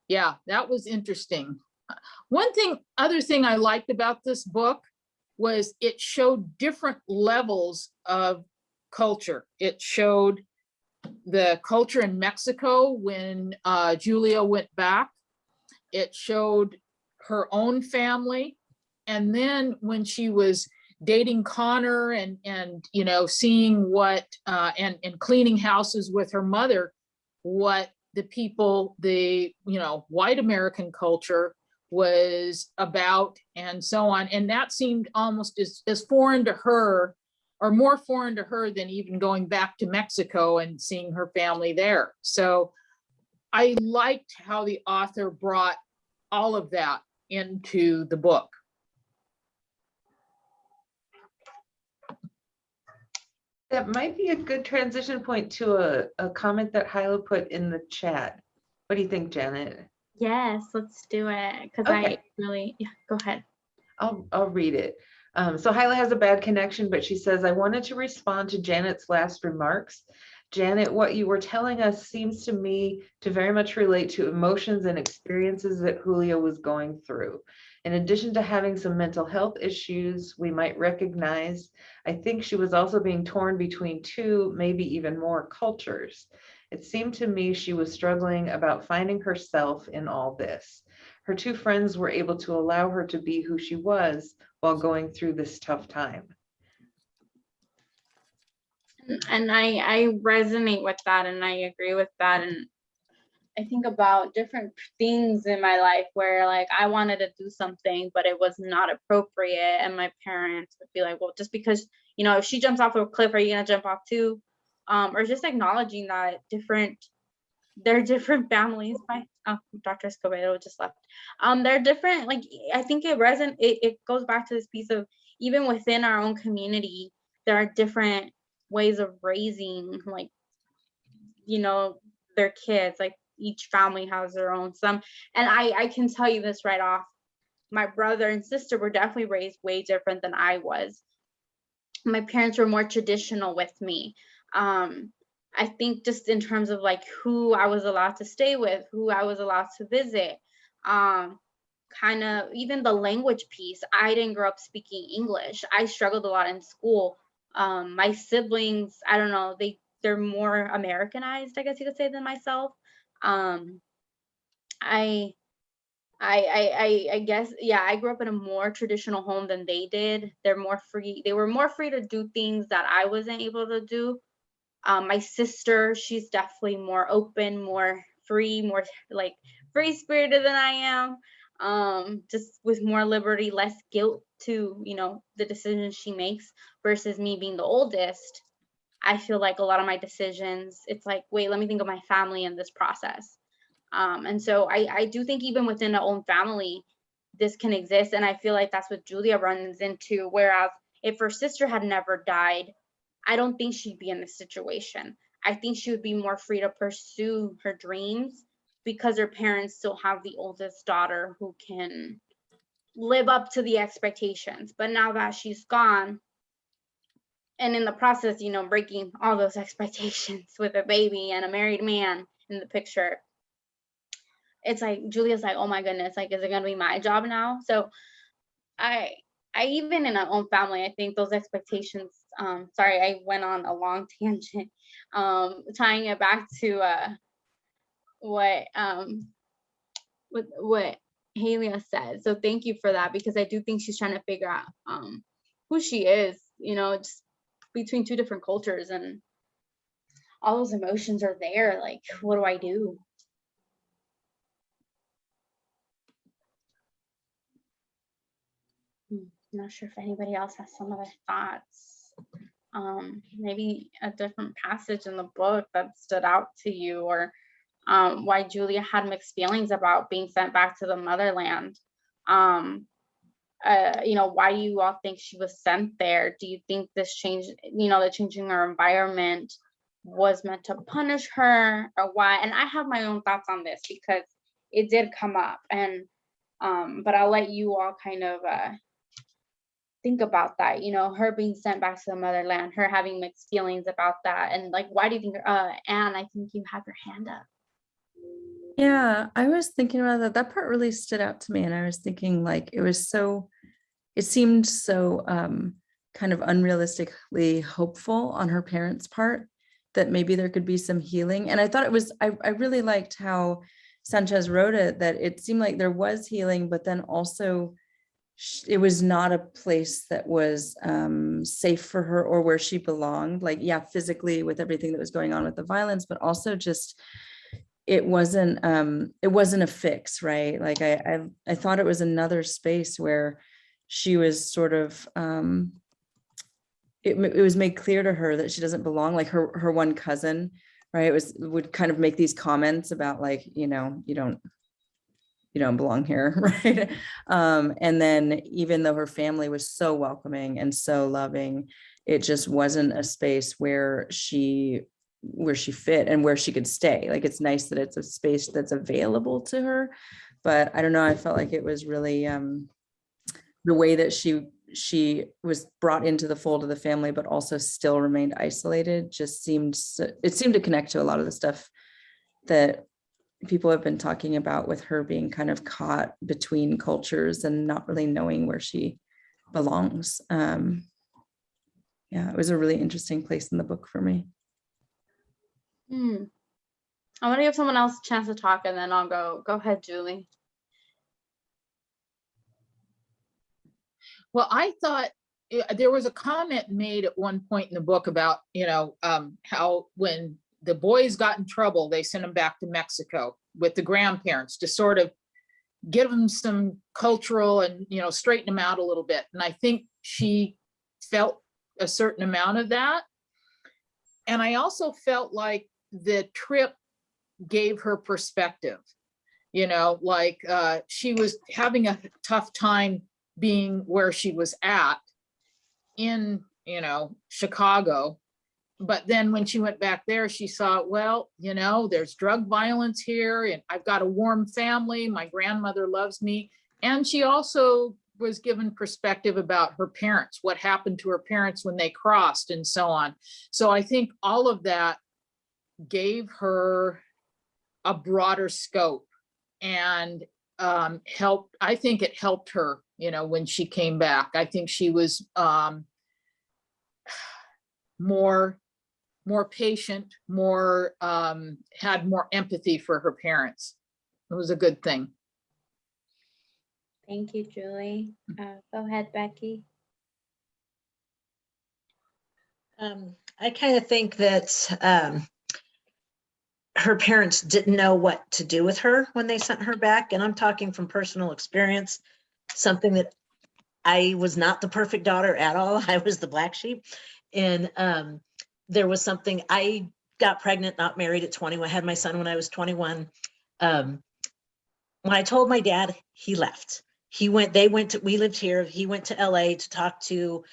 yeah, that was interesting. Other thing I liked about this book was it showed different levels of culture. It showed the culture in Mexico when Julia went back. It showed her own family. And then when she was dating Connor and seeing what, and cleaning houses with her mother, what the white American culture was about and so on. And that seemed almost as foreign to her, or more foreign to her than even going back to Mexico and seeing her family there. So I liked how the author brought all of that into the book. That might be a good transition point to a comment that Hyla put in the chat. What do you think, Janet? Yes, let's do it. Because Okay. yeah, go ahead. I'll read it. So Hyla has a bad connection, but she says, I wanted to respond to Janet's last remarks. Janet, what you were telling us seems to me to very much relate to emotions and experiences that Julia was going through. In addition to having some mental health issues we might recognize, I think she was also being torn between two, maybe even more cultures. It seemed to me she was struggling about finding herself in all this. Her two friends were able to allow her to be who she was while going through this tough time. And I resonate with that, and I agree with that. And I think about different things in my life where like I wanted to do something, but it was not appropriate. And my parents would be like, well, just because, if she jumps off a cliff, are you going to jump off too? Or just acknowledging that they're different families. Dr. Escobedo just left. They're different. Like, I think it goes back to this piece of, even within our own community, there are different ways of raising, like, their kids. Like, each family has their own. And I can tell you this right off, my brother and sister were definitely raised way different than I was. My parents were more traditional with me. I think just in terms of like who I was allowed to stay with, who I was allowed to visit, kind of even the language piece. I didn't grow up speaking English. I struggled a lot in school. My siblings, I don't know, they're more Americanized, I guess you could say, than myself. I guess, yeah, I grew up in a more traditional home than they did. They were more free to do things that I wasn't able to do. My sister, she's definitely more open, more free, more like free-spirited than I am. Just with more liberty, less guilt to, the decisions she makes, versus me being the oldest. I feel like a lot of my decisions, it's like, wait, let me think of my family in this process. And so I do think even within our own family, this can exist. And I feel like that's what Julia runs into. Whereas if her sister had never died, I don't think she'd be in this situation. I think she would be more free to pursue her dreams because her parents still have the oldest daughter who can live up to the expectations. But now that she's gone, and in the process, breaking all those expectations with a baby and a married man in the picture, it's like Julia's like, oh my goodness, like, is it gonna be my job now? So I even in our own family, I think those expectations, sorry, I went on a long tangent, tying it back to what Halia said. So thank you for that, because I do think she's trying to figure out who she is, just between two different cultures, and all those emotions are there. Like, what do I do? I'm not sure if anybody else has some other thoughts. maybe a different passage in the book that stood out to you, or why Julia had mixed feelings about being sent back to the motherland. Why you all think she was sent there. Do you think this change, the changing her environment was meant to punish her, or why? And I have my own thoughts on this because it did come up, and but I'll let you all kind of think about that, her being sent back to the motherland, her having mixed feelings about that. And like, why do you think, Anne, I think you have your hand up. Yeah, I was thinking about that. That part really stood out to me. And I was thinking like, it seemed so kind of unrealistically hopeful on her parents' part that maybe there could be some healing. And I thought I really liked how Sanchez wrote it, that it seemed like there was healing, but then also it was not a place that was safe for her or where she belonged. Like, yeah, physically with everything that was going on with the violence, but also just, it wasn't a fix, right? Like I thought it was another space where she was sort of, it was made clear to her that she doesn't belong. Like her one cousin, right, would kind of make these comments about like, you don't belong here, right? And then even though her family was so welcoming and so loving, it just wasn't a space where she fit and where she could stay. Like, it's nice that it's a space that's available to her, but I don't know, I felt like it was really the way that she was brought into the fold of the family, but also still remained isolated, just seemed to connect to a lot of the stuff that people have been talking about, with her being kind of caught between cultures and not really knowing where she belongs. Yeah, it was a really interesting place in the book for me. I want to give someone else a chance to talk, and then I'll go ahead, Julie. Well, I thought there was a comment made at one point in the book about, how when the boys got in trouble, they sent them back to Mexico with the grandparents to sort of give them some cultural and, straighten them out a little bit. And I think she felt a certain amount of that. And I also felt like the trip gave her perspective, like she was having a tough time being where she was at in, Chicago. But then when she went back there, she saw, well, there's drug violence here, and I've got a warm family. My grandmother loves me. And she also was given perspective about her parents, what happened to her parents when they crossed, and so on. So I think all of that gave her a broader scope and helped. I think it helped her, when she came back. I think she was more patient, had more empathy for her parents. It was a good thing. Thank you, Julie. Go ahead, Becky. I kind of think that her parents didn't know what to do with her when they sent her back. And I'm talking from personal experience, something that I was not the perfect daughter at all. I was the black sheep. And there was something, I got pregnant, not married at 21, had my son when I was 21. When I told my dad, he left. We lived here. He went to LA to talk to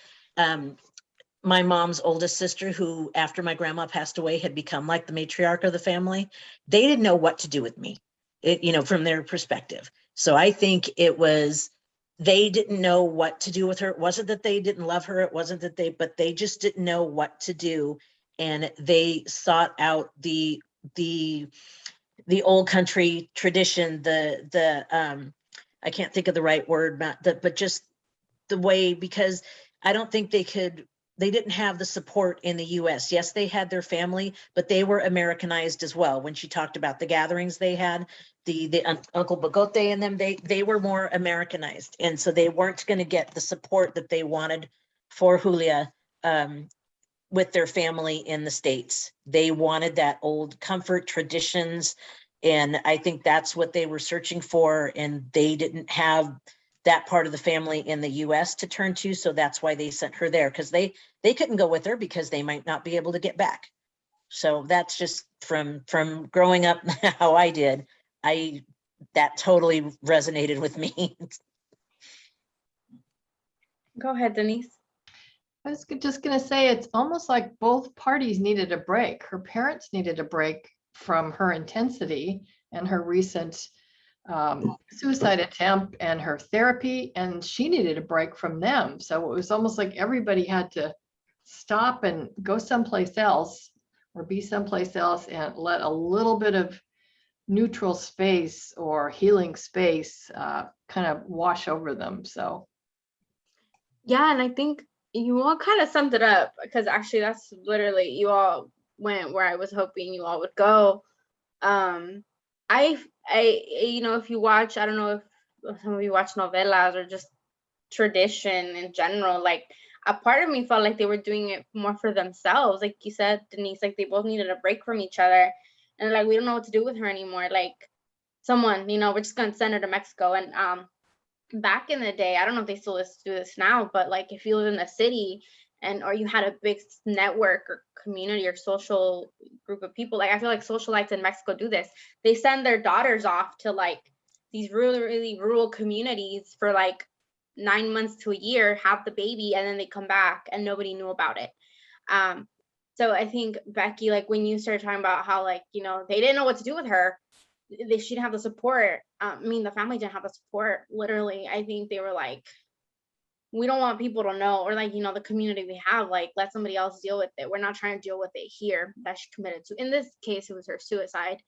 my mom's oldest sister, who after my grandma passed away had become like the matriarch of the family. They didn't know what to do with me, from their perspective. So I think it was, they didn't know what to do with her. It wasn't that they didn't love her. It wasn't that but they just didn't know what to do. And they sought out the old country tradition, I can't think of the right word, but just the way, because I don't think they didn't have the support in the US. Yes, they had their family, but they were Americanized as well. When she talked about the gatherings they had, the Uncle Bagote and them, they were more Americanized. And so they weren't going to get the support that they wanted for Julia with their family in the States. They wanted that old comfort, traditions. And I think that's what they were searching for. And they didn't have that part of the family in the US to turn to. So that's why they sent her there, because they couldn't go with her because they might not be able to get back. So that's just from growing up how I did. That totally resonated with me. Go ahead, Denise. I was just going to say, it's almost like both parties needed a break. Her parents needed a break from her intensity and her recent suicide attempt and her therapy, and she needed a break from them. So it was almost like everybody had to stop and go someplace else or be someplace else and let a little bit of neutral space or healing space kind of wash over them. So Yeah, and I think you all kind of summed it up, because actually that's literally, you all went where I was hoping you all would go. You know, if you watch, I don't know if some of you watch novelas or just tradition in general, like a part of me felt like they were doing it more for themselves. Like you said, Denise, like they both needed a break from each other, and like, we don't know what to do with her anymore. Like someone, you know, we're just gonna send her to Mexico. And back in the day, I don't know if they still do this now, but like if you live in the city or you had a big network or community or social group of people, like I feel like socialites in Mexico do this. They send their daughters off to like these really, really rural communities for like 9 months to a year, have the baby, and then they come back and nobody knew about it. So I think, Becky, like when you started talking about how, like, you know, they didn't know what to do with her, they shouldn't have the support. I mean, the family didn't have the support, literally. I think they were like, we don't want people to know, or like, you know, the community we have, like, let somebody else deal with it. We're not trying to deal with it here, that she committed to. In this case, it was her suicide.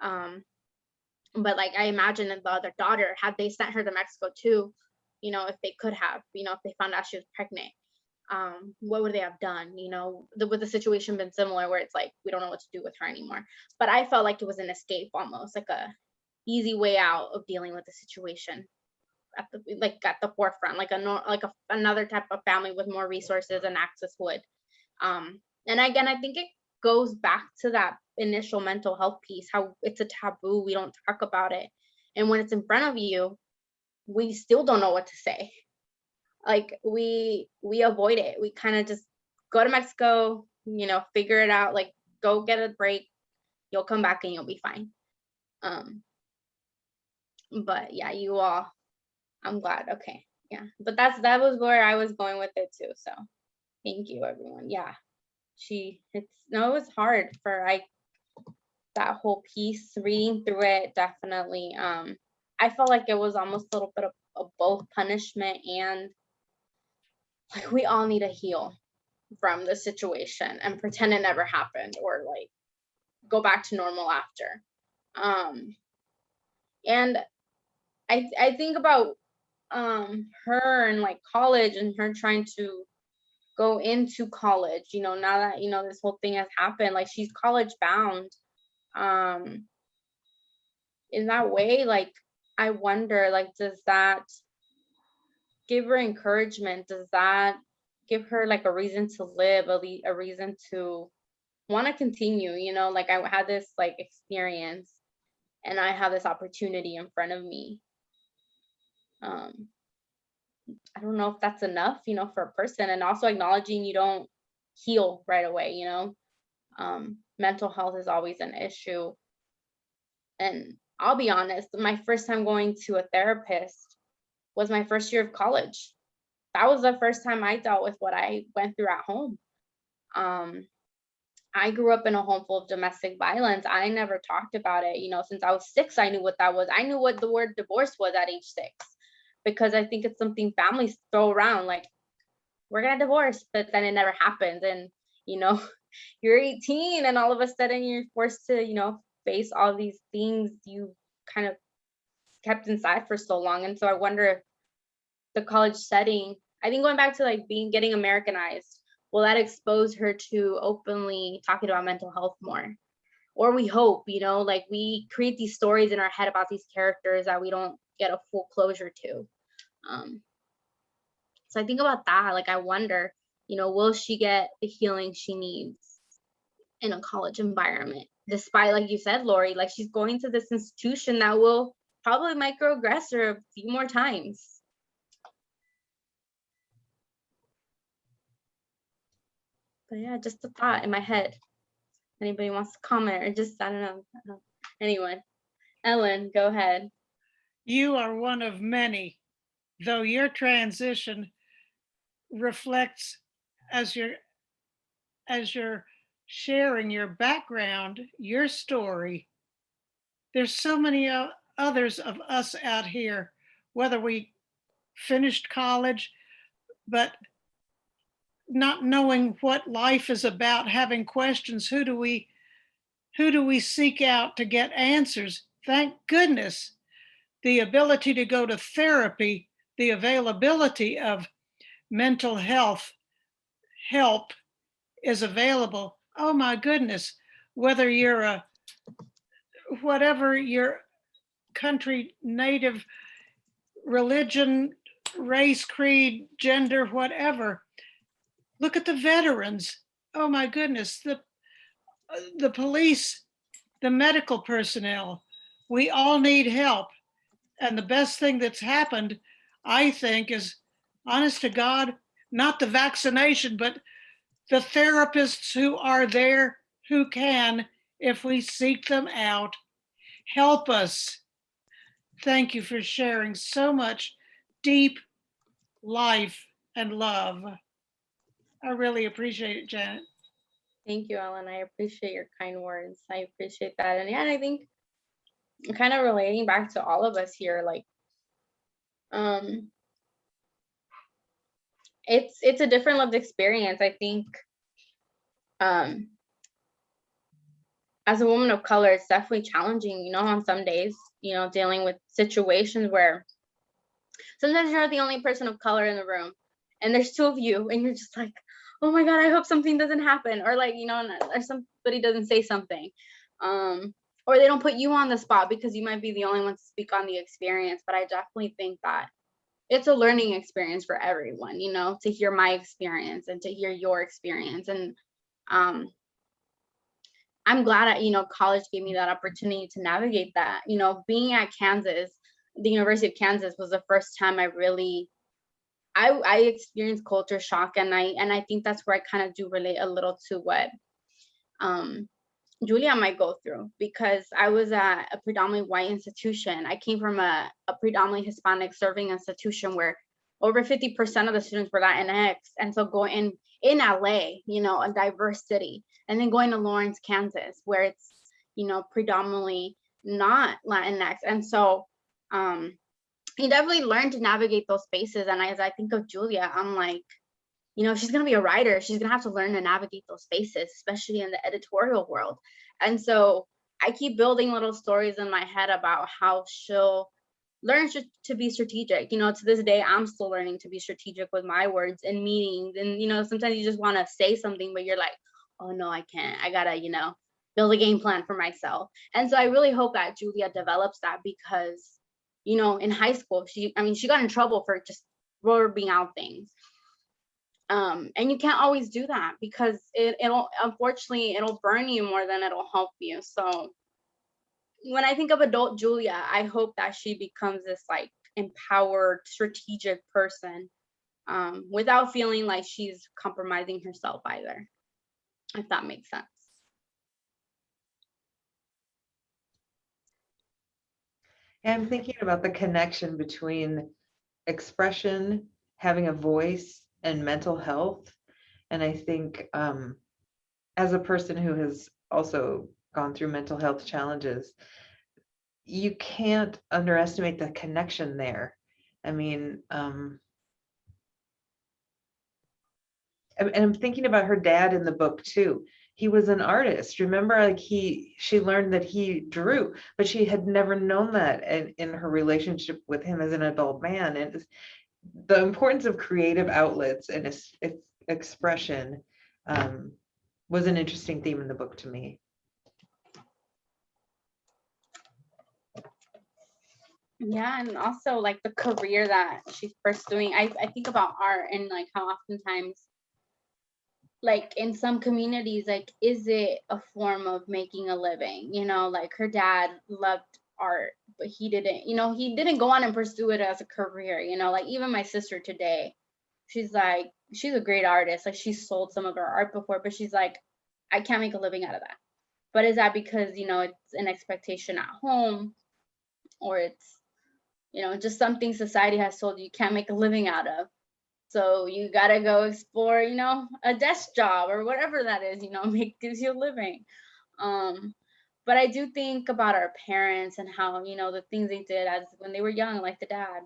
But like, I imagine that the other daughter, had they sent her to Mexico too, you know, if they could have, you know, if they found out she was pregnant, what would they have done? You know, would the situation been similar, where it's like, we don't know what to do with her anymore? But I felt like it was an escape, almost like a easy way out of dealing with the situation at the forefront, like another type of family with more resources and access would. And again, I think it goes back to that initial mental health piece, how it's a taboo, we don't talk about it, and when it's in front of you, we still don't know what to say. Like we avoid it. We kind of just go to Mexico, you know, figure it out, like go get a break, you'll come back and you'll be fine. But yeah, you all, I'm glad. Okay, yeah, but that was where I was going with it too. So thank you, everyone. Yeah, it was hard for that whole piece, reading through it. Definitely, I felt like it was almost a little bit of both punishment and like, we all need to heal from the situation and pretend it never happened, or like go back to normal after. And I think about her and like college, and her trying to go into college, you know, now that, you know, this whole thing has happened, like she's college bound. In that way, like I wonder, like, does that give her encouragement? Does that give her like a reason to live, a reason to want to continue? You know, like I had this like experience and I have this opportunity in front of me. I don't know if that's enough, you know, for a person, and also acknowledging you don't heal right away, you know. Mental health is always an issue. And I'll be honest, my first time going to a therapist was my first year of college. That was the first time I dealt with what I went through at home. I grew up in a home full of domestic violence. I never talked about it. You know, since I was 6, I knew what that was. I knew what the word divorce was at age 6, because I think it's something families throw around, like, we're gonna divorce, but then it never happens. And, you know, you're 18 and all of a sudden you're forced to, you know, face all these things you kind of kept inside for so long. And so I wonder if the college setting, I think going back to like getting Americanized, will that expose her to openly talking about mental health more? Or we hope, you know, like we create these stories in our head about these characters that we don't get a full closure to. So I think about that, like I wonder, you know, will she get the healing she needs in a college environment? Despite, like you said, Lori, like she's going to this institution that will probably microaggress her a few more times. But yeah, just a thought in my head. Anybody wants to comment or just, I don't know. Anyone. Ellen, go ahead. You are one of many, though your transition reflects as you're sharing your background, your story. There's so many others of us out here, whether we finished college, but not knowing what life is about, having questions. Who do we seek out to get answers? Thank goodness the ability to go to therapy, the availability of mental health help is available. Oh my goodness, whether you're whatever your country, native, religion, race, creed, gender, whatever. Look at the veterans. Oh my goodness, the police, the medical personnel. We all need help. And the best thing that's happened, I think, is, honest to God, not the vaccination, but the therapists who are there who can, if we seek them out, help us. Thank you for sharing so much deep life and love. I really appreciate it, Janet. Thank you, Ellen. I appreciate your kind words. I appreciate that. And yeah, I think kind of relating back to all of us here, like, it's a different lived experience. I think as a woman of color, it's definitely challenging, you know, on some days, you know, dealing with situations where sometimes you're the only person of color in the room and there's two of you and you're just like, oh my God, I hope something doesn't happen. Or like, you know, or somebody doesn't say something. Or they don't put you on the spot because you might be the only one to speak on the experience. But I definitely think that it's a learning experience for everyone, you know, to hear my experience and to hear your experience. And I'm glad you know, college gave me that opportunity to navigate that. You know, being at Kansas, the University of Kansas was the first time I experienced culture shock. And I think that's where I kind of do relate a little to what Julia might go through, because I was at a predominantly white institution. I came from a predominantly Hispanic serving institution where over 50% of the students were Latinx. And so going in LA, you know, a diverse city, and then going to Lawrence, Kansas, where it's, you know, predominantly not Latinx. And so you definitely learn to navigate those spaces. And as I think of Julia, I'm like, you know, she's going to be a writer. She's going to have to learn to navigate those spaces, especially in the editorial world. And so I keep building little stories in my head about how she'll learn to be strategic. You know, to this day, I'm still learning to be strategic with my words in meetings. And, you know, sometimes you just want to say something, but you're like, oh, no, I can't. I got to, you know, build a game plan for myself. And so I really hope that Julia develops that, because, you know, in high school, she got in trouble for just blurting out things. And you can't always do that, because it'll burn you more than it'll help you. So when I think of adult Julia, I hope that she becomes this like empowered, strategic person, without feeling like she's compromising herself either, if that makes sense. And I'm thinking about the connection between expression, having a voice, and mental health. And I think as a person who has also gone through mental health challenges, you can't underestimate the connection there. I mean, and I'm thinking about her dad in the book too. He was an artist. Remember, like she learned that he drew, but she had never known that in her relationship with him as an adult man. And the importance of creative outlets and expression was an interesting theme in the book to me. Yeah, and also like the career that she's pursuing. I think about art and like how oftentimes, like in some communities, like, is it a form of making a living? You know, like her dad loved art, but he didn't go on and pursue it as a career. You know, like even my sister today, she's like, she's a great artist. Like she's sold some of her art before, but she's like, I can't make a living out of that. But is that because, you know, it's an expectation at home, or it's, you know, just something society has told you can't make a living out of? So you gotta go explore, you know, a desk job or whatever that is, you know, gives you a living. But I do think about our parents and how, you know, the things they did as when they were young, like the dad.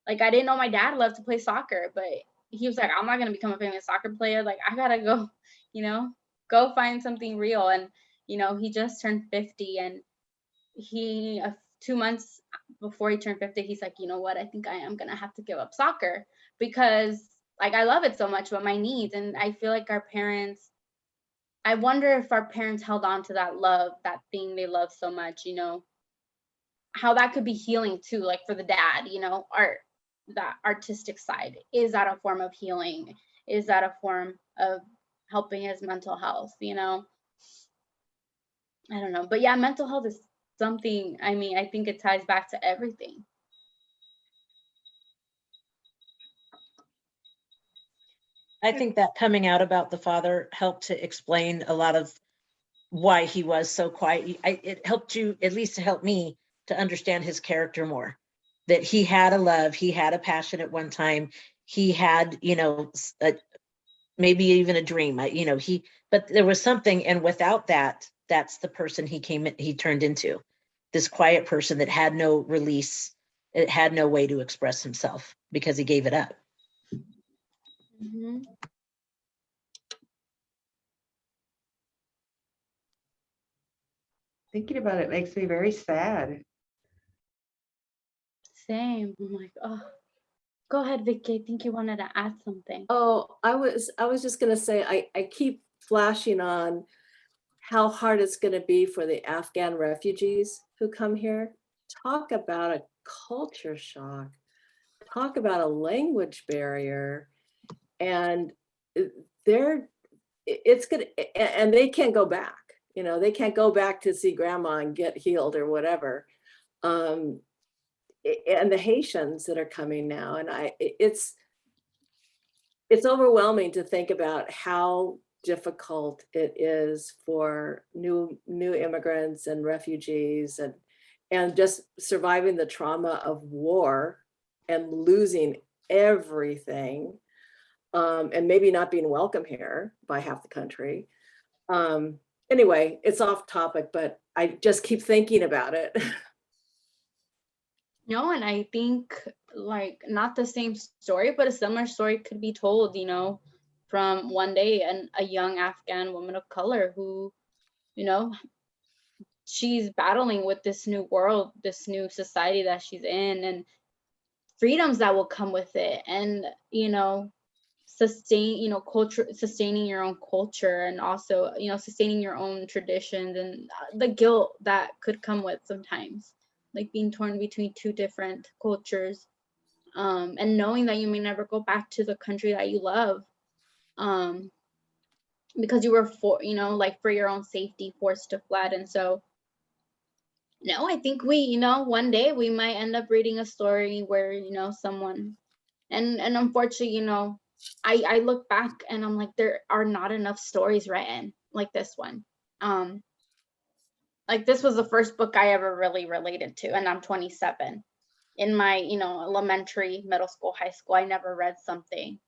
Like I didn't know my dad loved to play soccer, but he was like, I'm not gonna become a famous soccer player. Like I gotta go, you know, go find something real. And, you know, he just turned 50, and he 2 months before he turned 50, he's like, you know what, I think I am gonna have to give up soccer because like I love it so much, but my needs. And I feel like our parents, I wonder if our parents held on to that love, that thing they love so much, you know, how that could be healing too, like for the dad, you know, art, that artistic side. Is that a form of healing? Is that a form of helping his mental health, you know? I don't know. But yeah, mental health is something, I mean, I think it ties back to everything. I think that coming out about the father helped to explain a lot of why he was so quiet. It helped you, at least to help me, to understand his character more. That he had a love, he had a passion at one time, he had, you know, maybe even a dream, you know, but there was something, and without that, that's the person he turned into. This quiet person that had no release, it had no way to express himself because he gave it up. Mm-hmm. Thinking about it makes me very sad. Same. I'm like, oh, go ahead, Vicky. I think you wanted to add something. Oh, I was just gonna say, I keep flashing on how hard it's gonna be for the Afghan refugees who come here. Talk about a culture shock, talk about a language barrier, and it's gonna, and they can't go back, you know, they can't go back to see grandma and get healed or whatever. And the Haitians that are coming now, and it's overwhelming to think about how difficult it is for new immigrants and refugees, and just surviving the trauma of war and losing everything, and maybe not being welcome here by half the country. Anyway, it's off topic, but I just keep thinking about it. No, and I think like not the same story, but a similar story could be told, you know, from one day, and a young Afghan woman of color who, you know, she's battling with this new world, this new society that she's in, and freedoms that will come with it, and, you know, sustaining your own culture, and also, you know, sustaining your own traditions, and the guilt that could come with sometimes, like being torn between two different cultures, and knowing that you may never go back to the country that you love, because you were you know, like for your own safety, forced to fled. And so, no, I think we, you know, one day we might end up reading a story where, you know, someone, and unfortunately, you know, I look back and I'm like, there are not enough stories written like this one. Like this was the first book I ever really related to, and I'm 27. In my, you know, elementary, middle school, high school, I never read something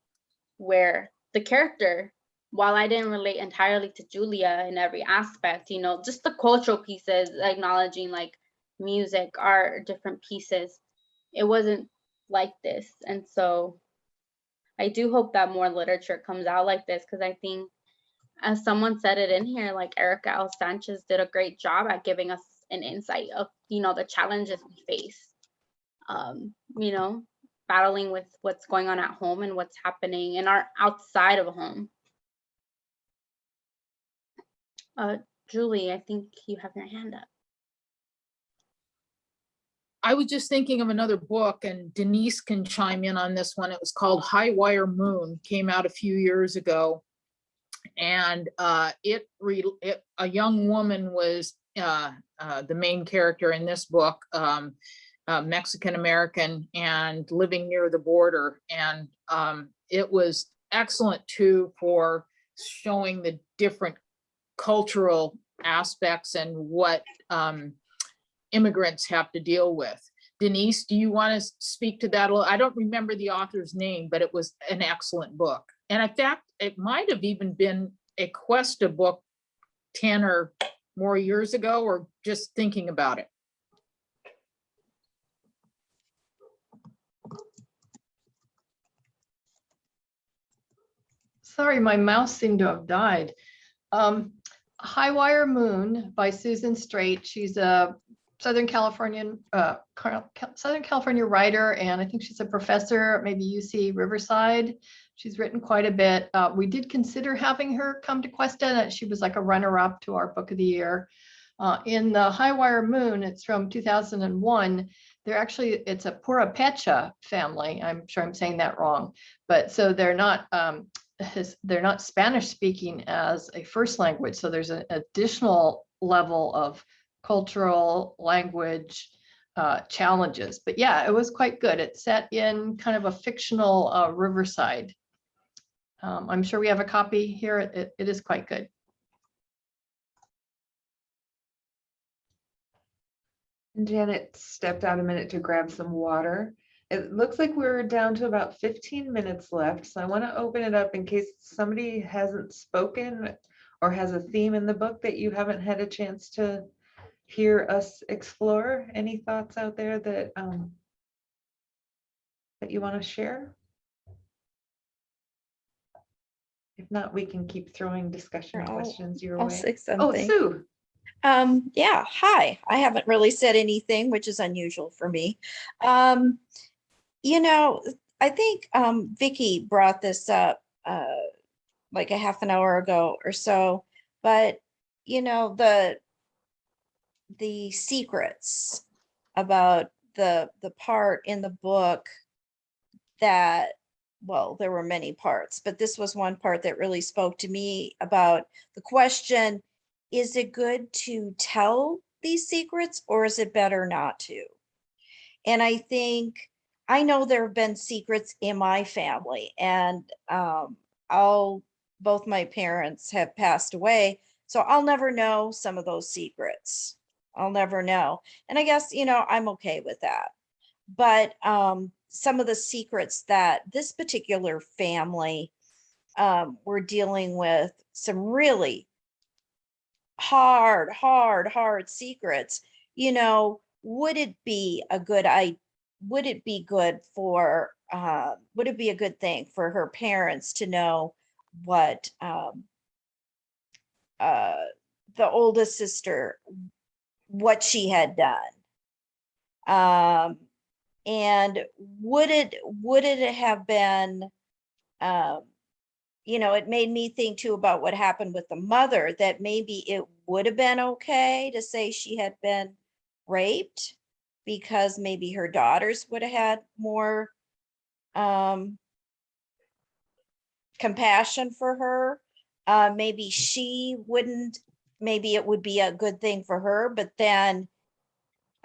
where the character, while I didn't relate entirely to Julia in every aspect, you know, just the cultural pieces, acknowledging like music, art, different pieces, it wasn't like this. And so I do hope that more literature comes out like this, because I think, as someone said it in here, like Erika Sanchez did a great job at giving us an insight of, you know, the challenges we face, you know, battling with what's going on at home and what's happening in our outside of home. Julie, I think you have your hand up. I was just thinking of another book, and Denise can chime in on this one. It was called High Wire Moon, came out a few years ago. And a young woman was the main character in this book. Mexican American and living near the border. And it was excellent too for showing the different cultural aspects and what immigrants have to deal with. Denise, do you want to speak to that a little? I don't remember the author's name, but it was an excellent book. And in fact, it might have even been a Cuesta book 10 or more years ago, or just thinking about it. Sorry, my mouse seemed to have died. High Wire Moon by Susan Straight. She's a Southern California writer, and I think she's a professor at maybe UC Riverside. She's written quite a bit. We did consider having her come to Cuesta, and she was like a runner-up to our book of the year. In the High Wire Moon, it's from 2001. It's a Purepecha family. I'm sure I'm saying that wrong, but so they're not Spanish speaking as a first language. So there's an additional level of cultural language challenges. But yeah, it was quite good. It's set in kind of a fictional Riverside. I'm sure we have a copy here. It is quite good. Janet stepped out a minute to grab some water. It looks like we're down to about 15 minutes left. So I want to open it up in case somebody hasn't spoken or has a theme in the book that you haven't had a chance to hear us explore. Any thoughts out there that that you want to share? If not, we can keep throwing discussion questions your I'll way. say Oh, something. Sue. Yeah, hi. I haven't really said anything, which is unusual for me. You know, I think Vicky brought this up like a half an hour ago or so, but you know, the secrets about the part in the book that, well, there were many parts, but this was one part that really spoke to me about the question, is it good to tell these secrets or is it better not to? And I think, I know there have been secrets in my family, and both my parents have passed away, so I'll never know some of those secrets. I'll never know. And I guess, you know, I'm okay with that. But some of the secrets that this particular family were dealing with, some really hard secrets, you know, would it be a good thing for her parents to know what the oldest sister, what she had done? And would it have been, you know, it made me think too about what happened with the mother, that maybe it would have been okay to say she had been raped because maybe her daughters would have had more compassion for her. Maybe she wouldn't, maybe it would be a good thing for her, but then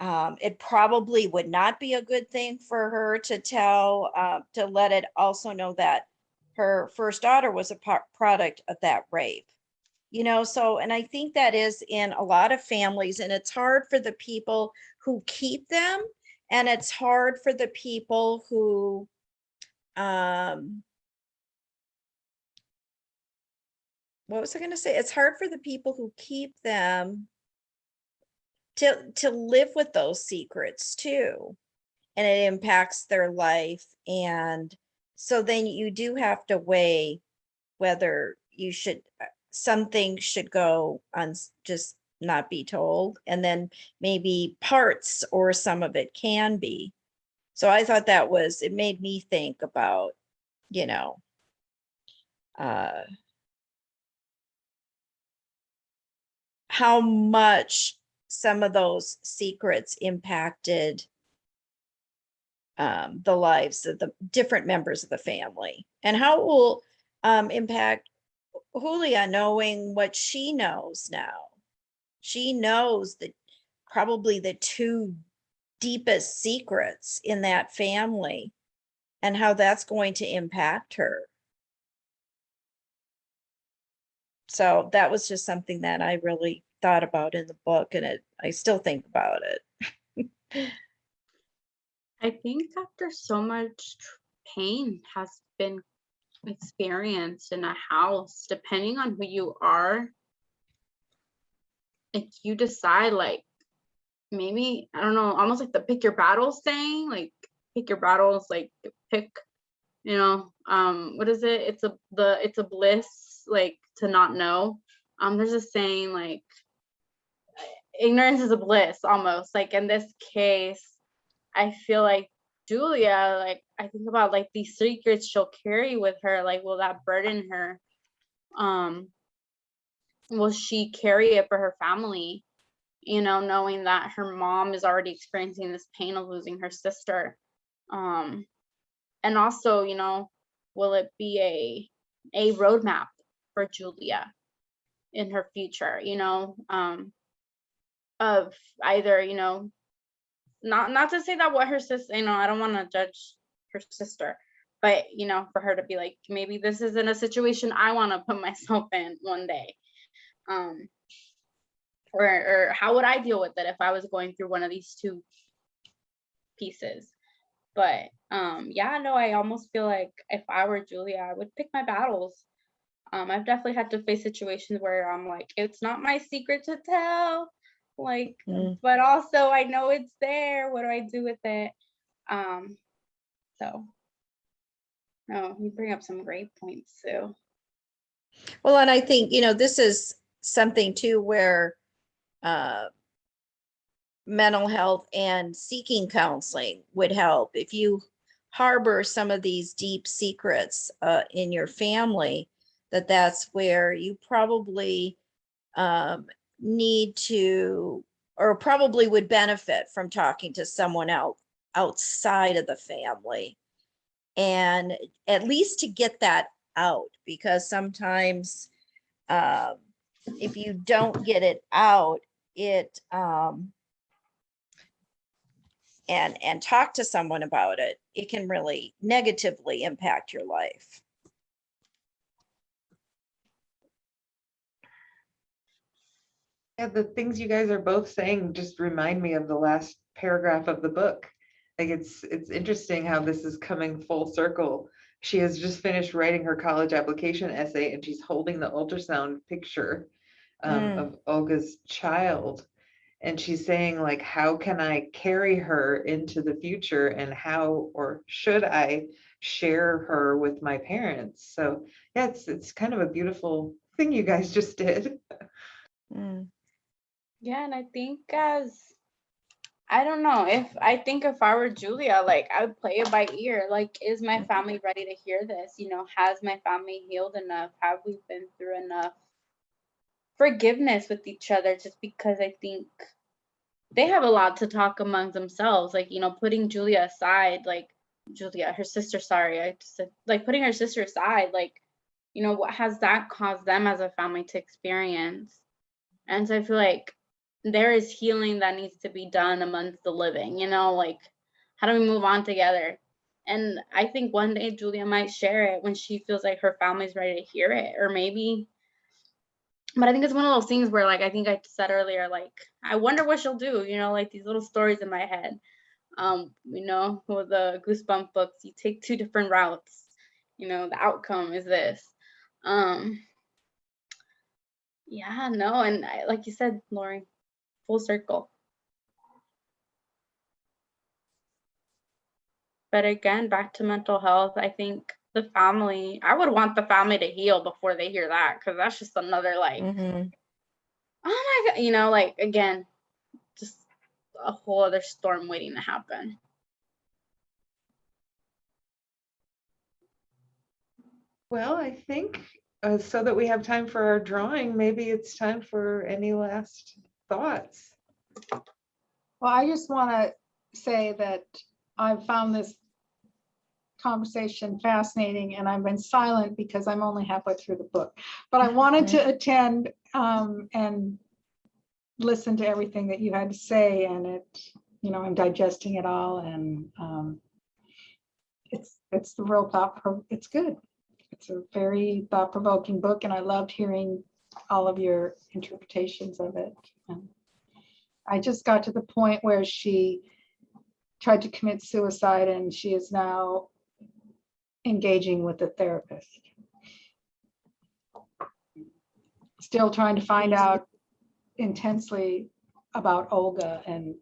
it probably would not be a good thing for her to tell, to let it also know that her first daughter was a product of that rape, you know. So, and I think that is in a lot of families, and it's hard for the people who keep them, and it's hard for the people who what was I going to say? It's hard for the people who keep them to live with those secrets too, and it impacts their life. And so then you do have to weigh whether you should, some things should go on, just not be told, and then maybe parts or some of it can be. So I thought that was, it made me think about, you know, how much some of those secrets impacted the lives of the different members of the family, and how it will impact Julia knowing what she knows now. She knows that probably the two deepest secrets in that family and how that's going to impact her. So that was just something that I really thought about in the book, and I still think about it. I think after so much pain has been experienced in a house, depending on who you are, if you decide, like, maybe, I don't know, almost like the pick your battles thing, like pick your battles, like pick, you know, what is it? It's a bliss, like, to not know. There's a saying, like, ignorance is a bliss, almost. Like, in this case, I feel like Julia, like, I think about, like, these secrets she'll carry with her, like, will that burden her? Will she carry it for her family? You know, knowing that her mom is already experiencing this pain of losing her sister. And also, you know, will it be a roadmap for Julia in her future, you know, of either, you know, not to say that what her sister, you know, I don't want to judge her sister, but, you know, for her to be like, maybe this isn't a situation I want to put myself in one day. Or how would I deal with it if I was going through one of these two pieces? But yeah, no, I almost feel like if I were Julia, I would pick my battles. I've definitely had to face situations where I'm like, it's not my secret to tell, like, but also I know it's there. What do I do with it? So no, you bring up some great points, Sue. Well, and I think, you know, this is something too where mental health and seeking counseling would help. If you harbor some of these deep secrets in your family, that's where you probably need to, or probably would benefit from talking to someone else outside of the family, and at least to get that out, because sometimes if you don't get it out, it and talk to someone about it, it can really negatively impact your life. Yeah, the things you guys are both saying just remind me of the last paragraph of the book. Like, it's interesting how this is coming full circle. She has just finished writing her college application essay, and she's holding the ultrasound picture of Olga's child. And she's saying, like, how can I carry her into the future, and how, or should I share her with my parents? So yeah, it's kind of a beautiful thing you guys just did. Yeah, and I think I don't know, if I were Julia, like, I would play it by ear. Like, is my family ready to hear this? You know, has my family healed enough? Have we been through enough forgiveness with each other? Just because I think they have a lot to talk among themselves. Like, you know, putting Julia aside, like, Julia, her sister, sorry, I just said, like, putting her sister aside, like, you know, what has that caused them as a family to experience? And so I feel like there is healing that needs to be done amongst the living, you know, like, how do we move on together? And I think one day Julia might share it when she feels like her family's ready to hear it, or maybe, but I think it's one of those things where, like, I think I said earlier, like, I wonder what she'll do, you know, like these little stories in my head. You know, with the Goosebump books, you take two different routes, you know, the outcome is this. Yeah, no, and like you said, Lori, full circle. But again, back to mental health, I think the family, I would want the family to heal before they hear that, because that's just another, like, oh my God, you know, like, again, just a whole other storm waiting to happen. Well, I think so that we have time for our drawing, maybe it's time for any last thoughts. Well, I just want to say that I've found this conversation fascinating, and I've been silent because I'm only halfway through the book. But I wanted to attend and listen to everything that you had to say, and it I'm digesting it all, and it's the real it's good. It's a very thought-provoking book, and I loved hearing all of your interpretations of it. I just got to the point where she tried to commit suicide, and she is now engaging with a therapist. Still trying to find out intensely about Olga and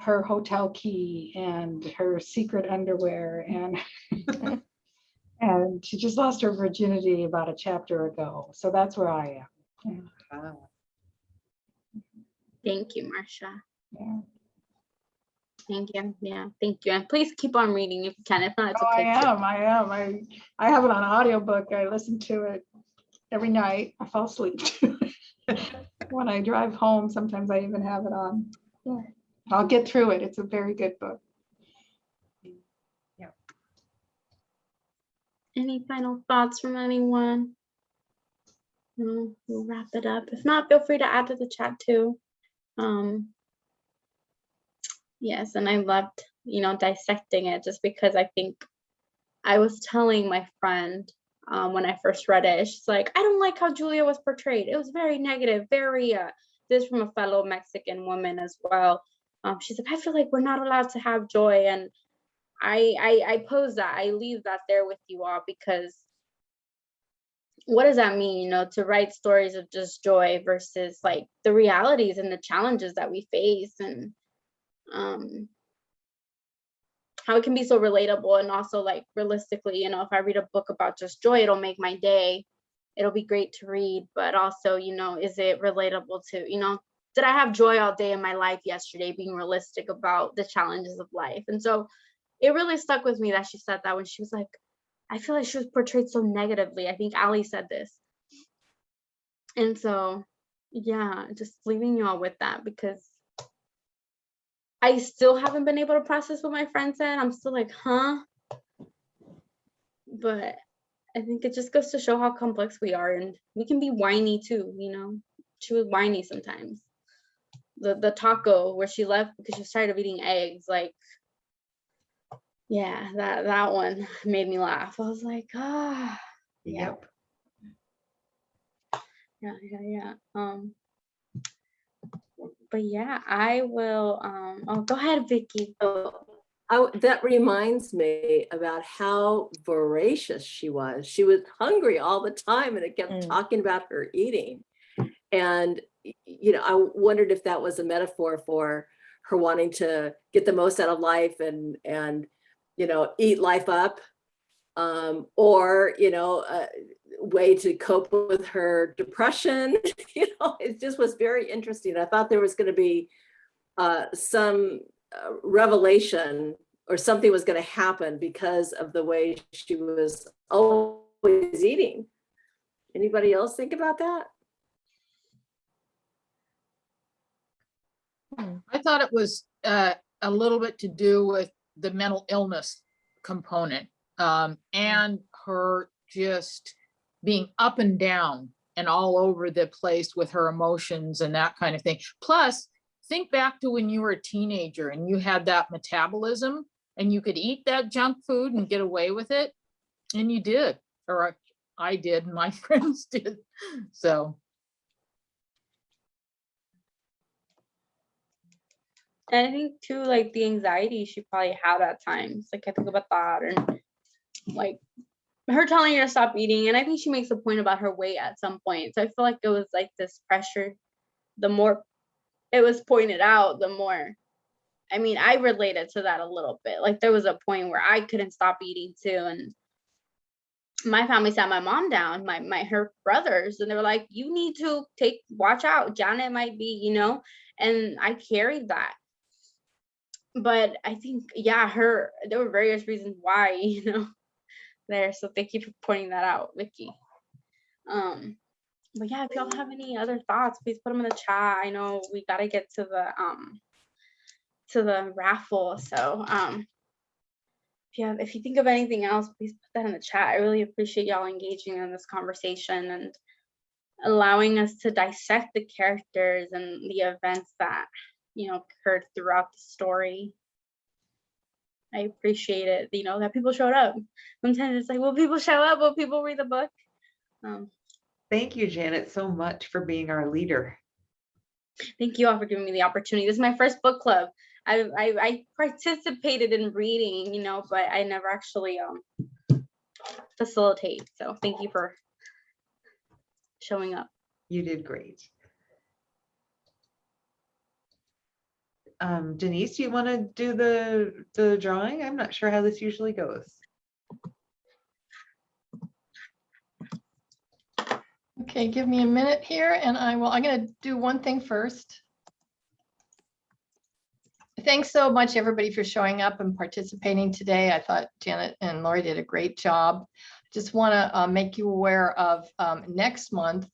her hotel key and her secret underwear, and and she just lost her virginity about a chapter ago. So that's where I am. Thank you, Marcia. Yeah. Thank you. Yeah, thank you. And please keep on reading if you can. If not, it's Oh, okay. I am. I have it on audiobook. I listen to it every night. I fall asleep to it. When I drive home, sometimes I even have it on. Yeah. I'll get through it. It's a very good book. Yeah. Any final thoughts from anyone? No, we'll wrap it up. If not, feel free to add to the chat too. Yes, and I loved, dissecting it, just because I think I was telling my friend when I first read it, she's like, I don't like how Julia was portrayed. It was very negative, very, this from a fellow Mexican woman as well. She's like, I feel like we're not allowed to have joy. And I pose that, I leave that there with you all, because what does that mean, to write stories of just joy versus like the realities and the challenges that we face, and how it can be so relatable, and also like realistically, if I read a book about just joy, it'll make my day, it'll be great to read, but also, is it relatable to, did I have joy all day in my life yesterday, being realistic about the challenges of life? And so it really stuck with me that she said that, when she was like, I feel like she was portrayed so negatively. I think Ali said this. And so, yeah, just leaving you all with that, because I still haven't been able to process what my friend said. I'm still like, huh? But I think it just goes to show how complex we are, and we can be whiny too, She was whiny sometimes. The taco where she left because she was tired of eating eggs, like, yeah, that one made me laugh. I was like, yeah. Yep. Yeah. But yeah, I will, go ahead, Vicky. That reminds me about how voracious she was. She was hungry all the time, and it kept talking about her eating. And, I wondered if that was a metaphor for her wanting to get the most out of life and eat life up, or, a way to cope with her depression. It just was very interesting. I thought there was going to be some revelation, or something was going to happen because of the way she was always eating. Anybody else think about that? I thought it was a little bit to do with the mental illness component, and her just being up and down and all over the place with her emotions and that kind of thing. Plus, think back to when you were a teenager and you had that metabolism and you could eat that junk food and get away with it. And you did, or I did, and my friends did. So. And I think too, like the anxiety she probably had at times. Like I think about that, and like her telling her to stop eating. And I think she makes a point about her weight at some point. So I feel like it was like this pressure. The more it was pointed out, the more, I related to that a little bit. Like there was a point where I couldn't stop eating too. And my family sat my mom down, her brothers, and they were like, you need to watch out. Janet might be, and I carried that. But I think, yeah, there were various reasons why, there. So thank you for pointing that out, Vicky. But yeah, if y'all have any other thoughts, please put them in the chat. I know we got to get to the raffle. So if you think of anything else, please put that in the chat. I really appreciate y'all engaging in this conversation and allowing us to dissect the characters and the events that occurred throughout the story. I appreciate it, that people showed up. Sometimes it's like, will people show up? Will people read the book? Thank you, Janet, so much for being our leader. Thank you all for giving me the opportunity. This is my first book club. I participated in reading, but I never actually facilitate. So thank you for showing up. You did great. Denise, do you want to do the drawing? I'm not sure how this usually goes. Okay, give me a minute here and I'm going to do one thing first. Thanks so much, everybody, for showing up and participating today. I thought Janet and Lori did a great job. Just want to make you aware of next month,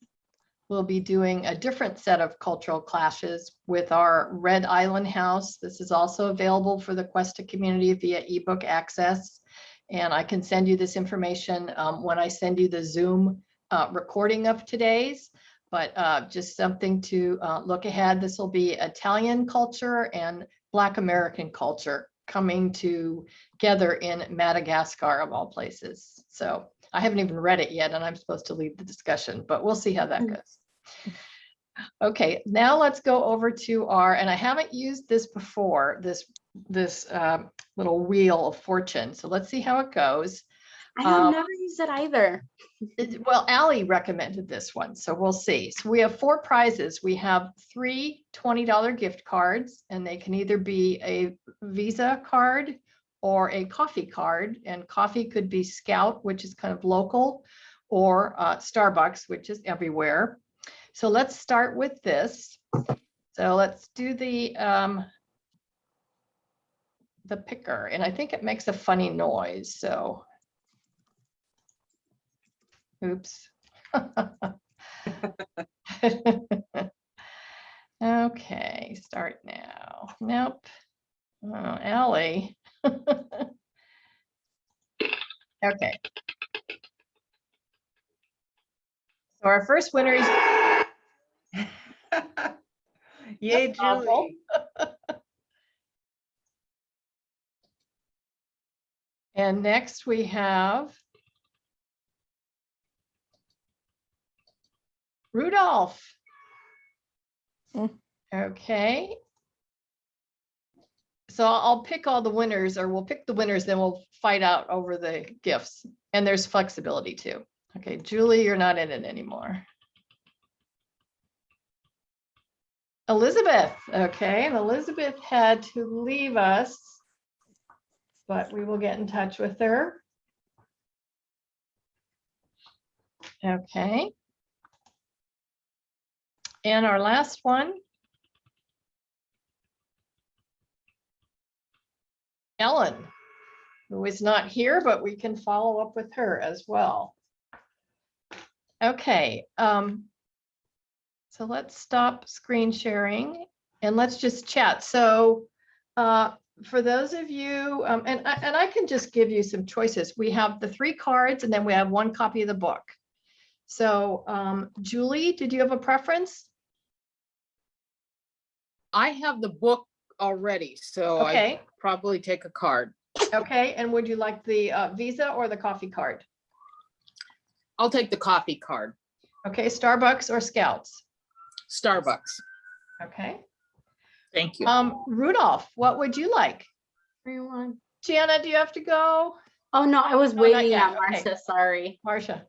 we'll be doing a different set of cultural classes with our Red Island House. This is also available for the Cuesta community via ebook access. And I can send you this information when I send you the Zoom recording of today's, but just something to look ahead. This will be Italian culture and Black American culture coming together in Madagascar, of all places. So I haven't even read it yet, and I'm supposed to lead the discussion, but we'll see how that goes. Okay, now let's go over to our, and I haven't used this before, this little wheel of fortune. So let's see how it goes. I have never used it either. Well, Allie recommended this one, so we'll see. So we have 4 prizes. We have 3 $20 gift cards, and they can either be a Visa card or a coffee card. And coffee could be Scout, which is kind of local, or Starbucks, which is everywhere. So let's start with this. So let's do the picker, and I think it makes a funny noise. So. Oops. Okay, start now. Nope. Oh, Allie. Okay. So our first winner is Yay, Julie. And next we have Rudolph. Okay. So I'll pick all the winners, or we'll pick the winners, then we'll fight out over the gifts. And there's flexibility too. Okay, Julie, you're not in it anymore. Elizabeth, okay, and Elizabeth had to leave us, but we will get in touch with her. Okay. And our last one, Ellen, who is not here, but we can follow up with her as well. Okay, so let's stop screen sharing and let's just chat. So for those of you, and I can just give you some choices. We have the 3 cards and then we have 1 copy of the book. So Julie, did you have a preference? I have the book already, so Okay. I probably take a card. Okay, and would you like the Visa or the coffee card? I'll take the coffee card. Okay, Starbucks or Scouts? Starbucks. Okay. Thank you. Rudolph, what would you like? Gianna, do you have to go? Oh no, I was not waiting yet. at Marcia. Sorry. Marcia.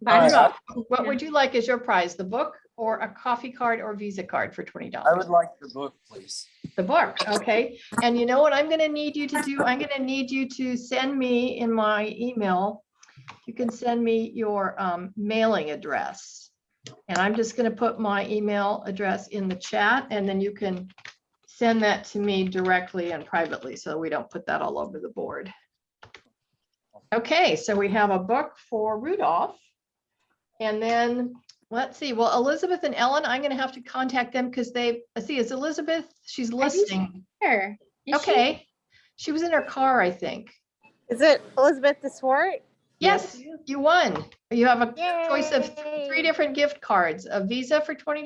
Bye. Rudolph, what would you like as your prize? The book or a coffee card or Visa card for $20? I would like the book, please. The book, okay. And you know what I'm going to need you to do? I'm going to need you to send me in my email. You can send me your mailing address. And I'm just going to put my email address in the chat, and then you can send that to me directly and privately so we don't put that all over the board. Okay, so we have a book for Rudolph. And then let's see, well, Elizabeth and Ellen, I'm going to have to contact them because is Elizabeth, she's listening. Here. Okay, she was in her car, I think. Is it Elizabeth DeSwart? Yes, you won. You have a choice of 3 different gift cards, a Visa for $20,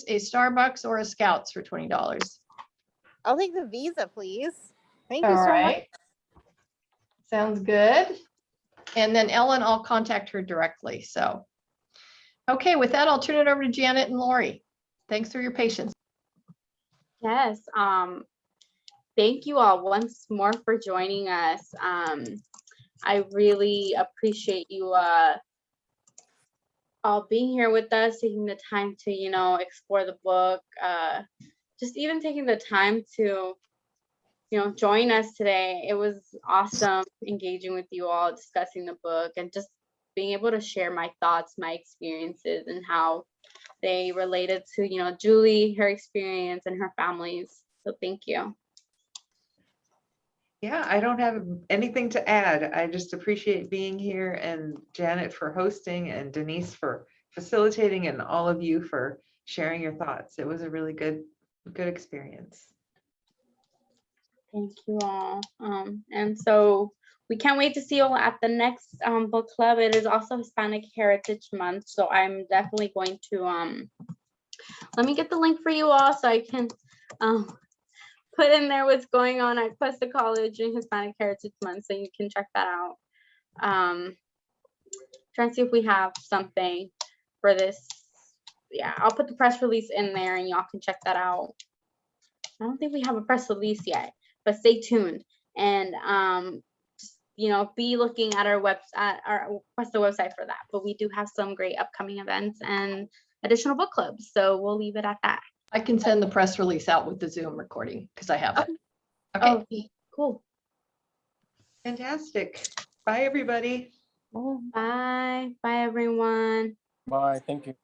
a Starbucks, or a Scouts for $20. I'll take the visa, please. Thank you All so much. right. Sounds good. And then Ellen, I'll contact her directly. So, okay, with that, I'll turn it over to Janet and Lori. Thanks for your patience. Yes, thank you all once more for joining us. I really appreciate you all being here with us, taking the time to, explore the book, just even taking the time to, join us today. It was awesome engaging with you all, discussing the book, and just being able to share my thoughts, my experiences, and how they related to, Julie, her experience, and her family's. So thank you. Yeah, I don't have anything to add. I just appreciate being here, and Janet for hosting, and Denise for facilitating, and all of you for sharing your thoughts. It was a really good experience. Thank you all. And so we can't wait to see you all at the next book club. It is also Hispanic Heritage Month, so I'm definitely going to let me get the link for you all so I can put in there what's going on at Cuesta College in Hispanic Heritage Month, so you can check that out. Trying to see if we have something for this. Yeah, I'll put the press release in there and y'all can check that out. I don't think we have a press release yet, but stay tuned and just, be looking at our website, our Cuesta website for that. But we do have some great upcoming events and additional book clubs, so we'll leave it at that. I can send the press release out with the Zoom recording because I have it. Okay. Okay, cool. Fantastic. Bye, everybody. Bye. Bye, everyone. Bye, thank you.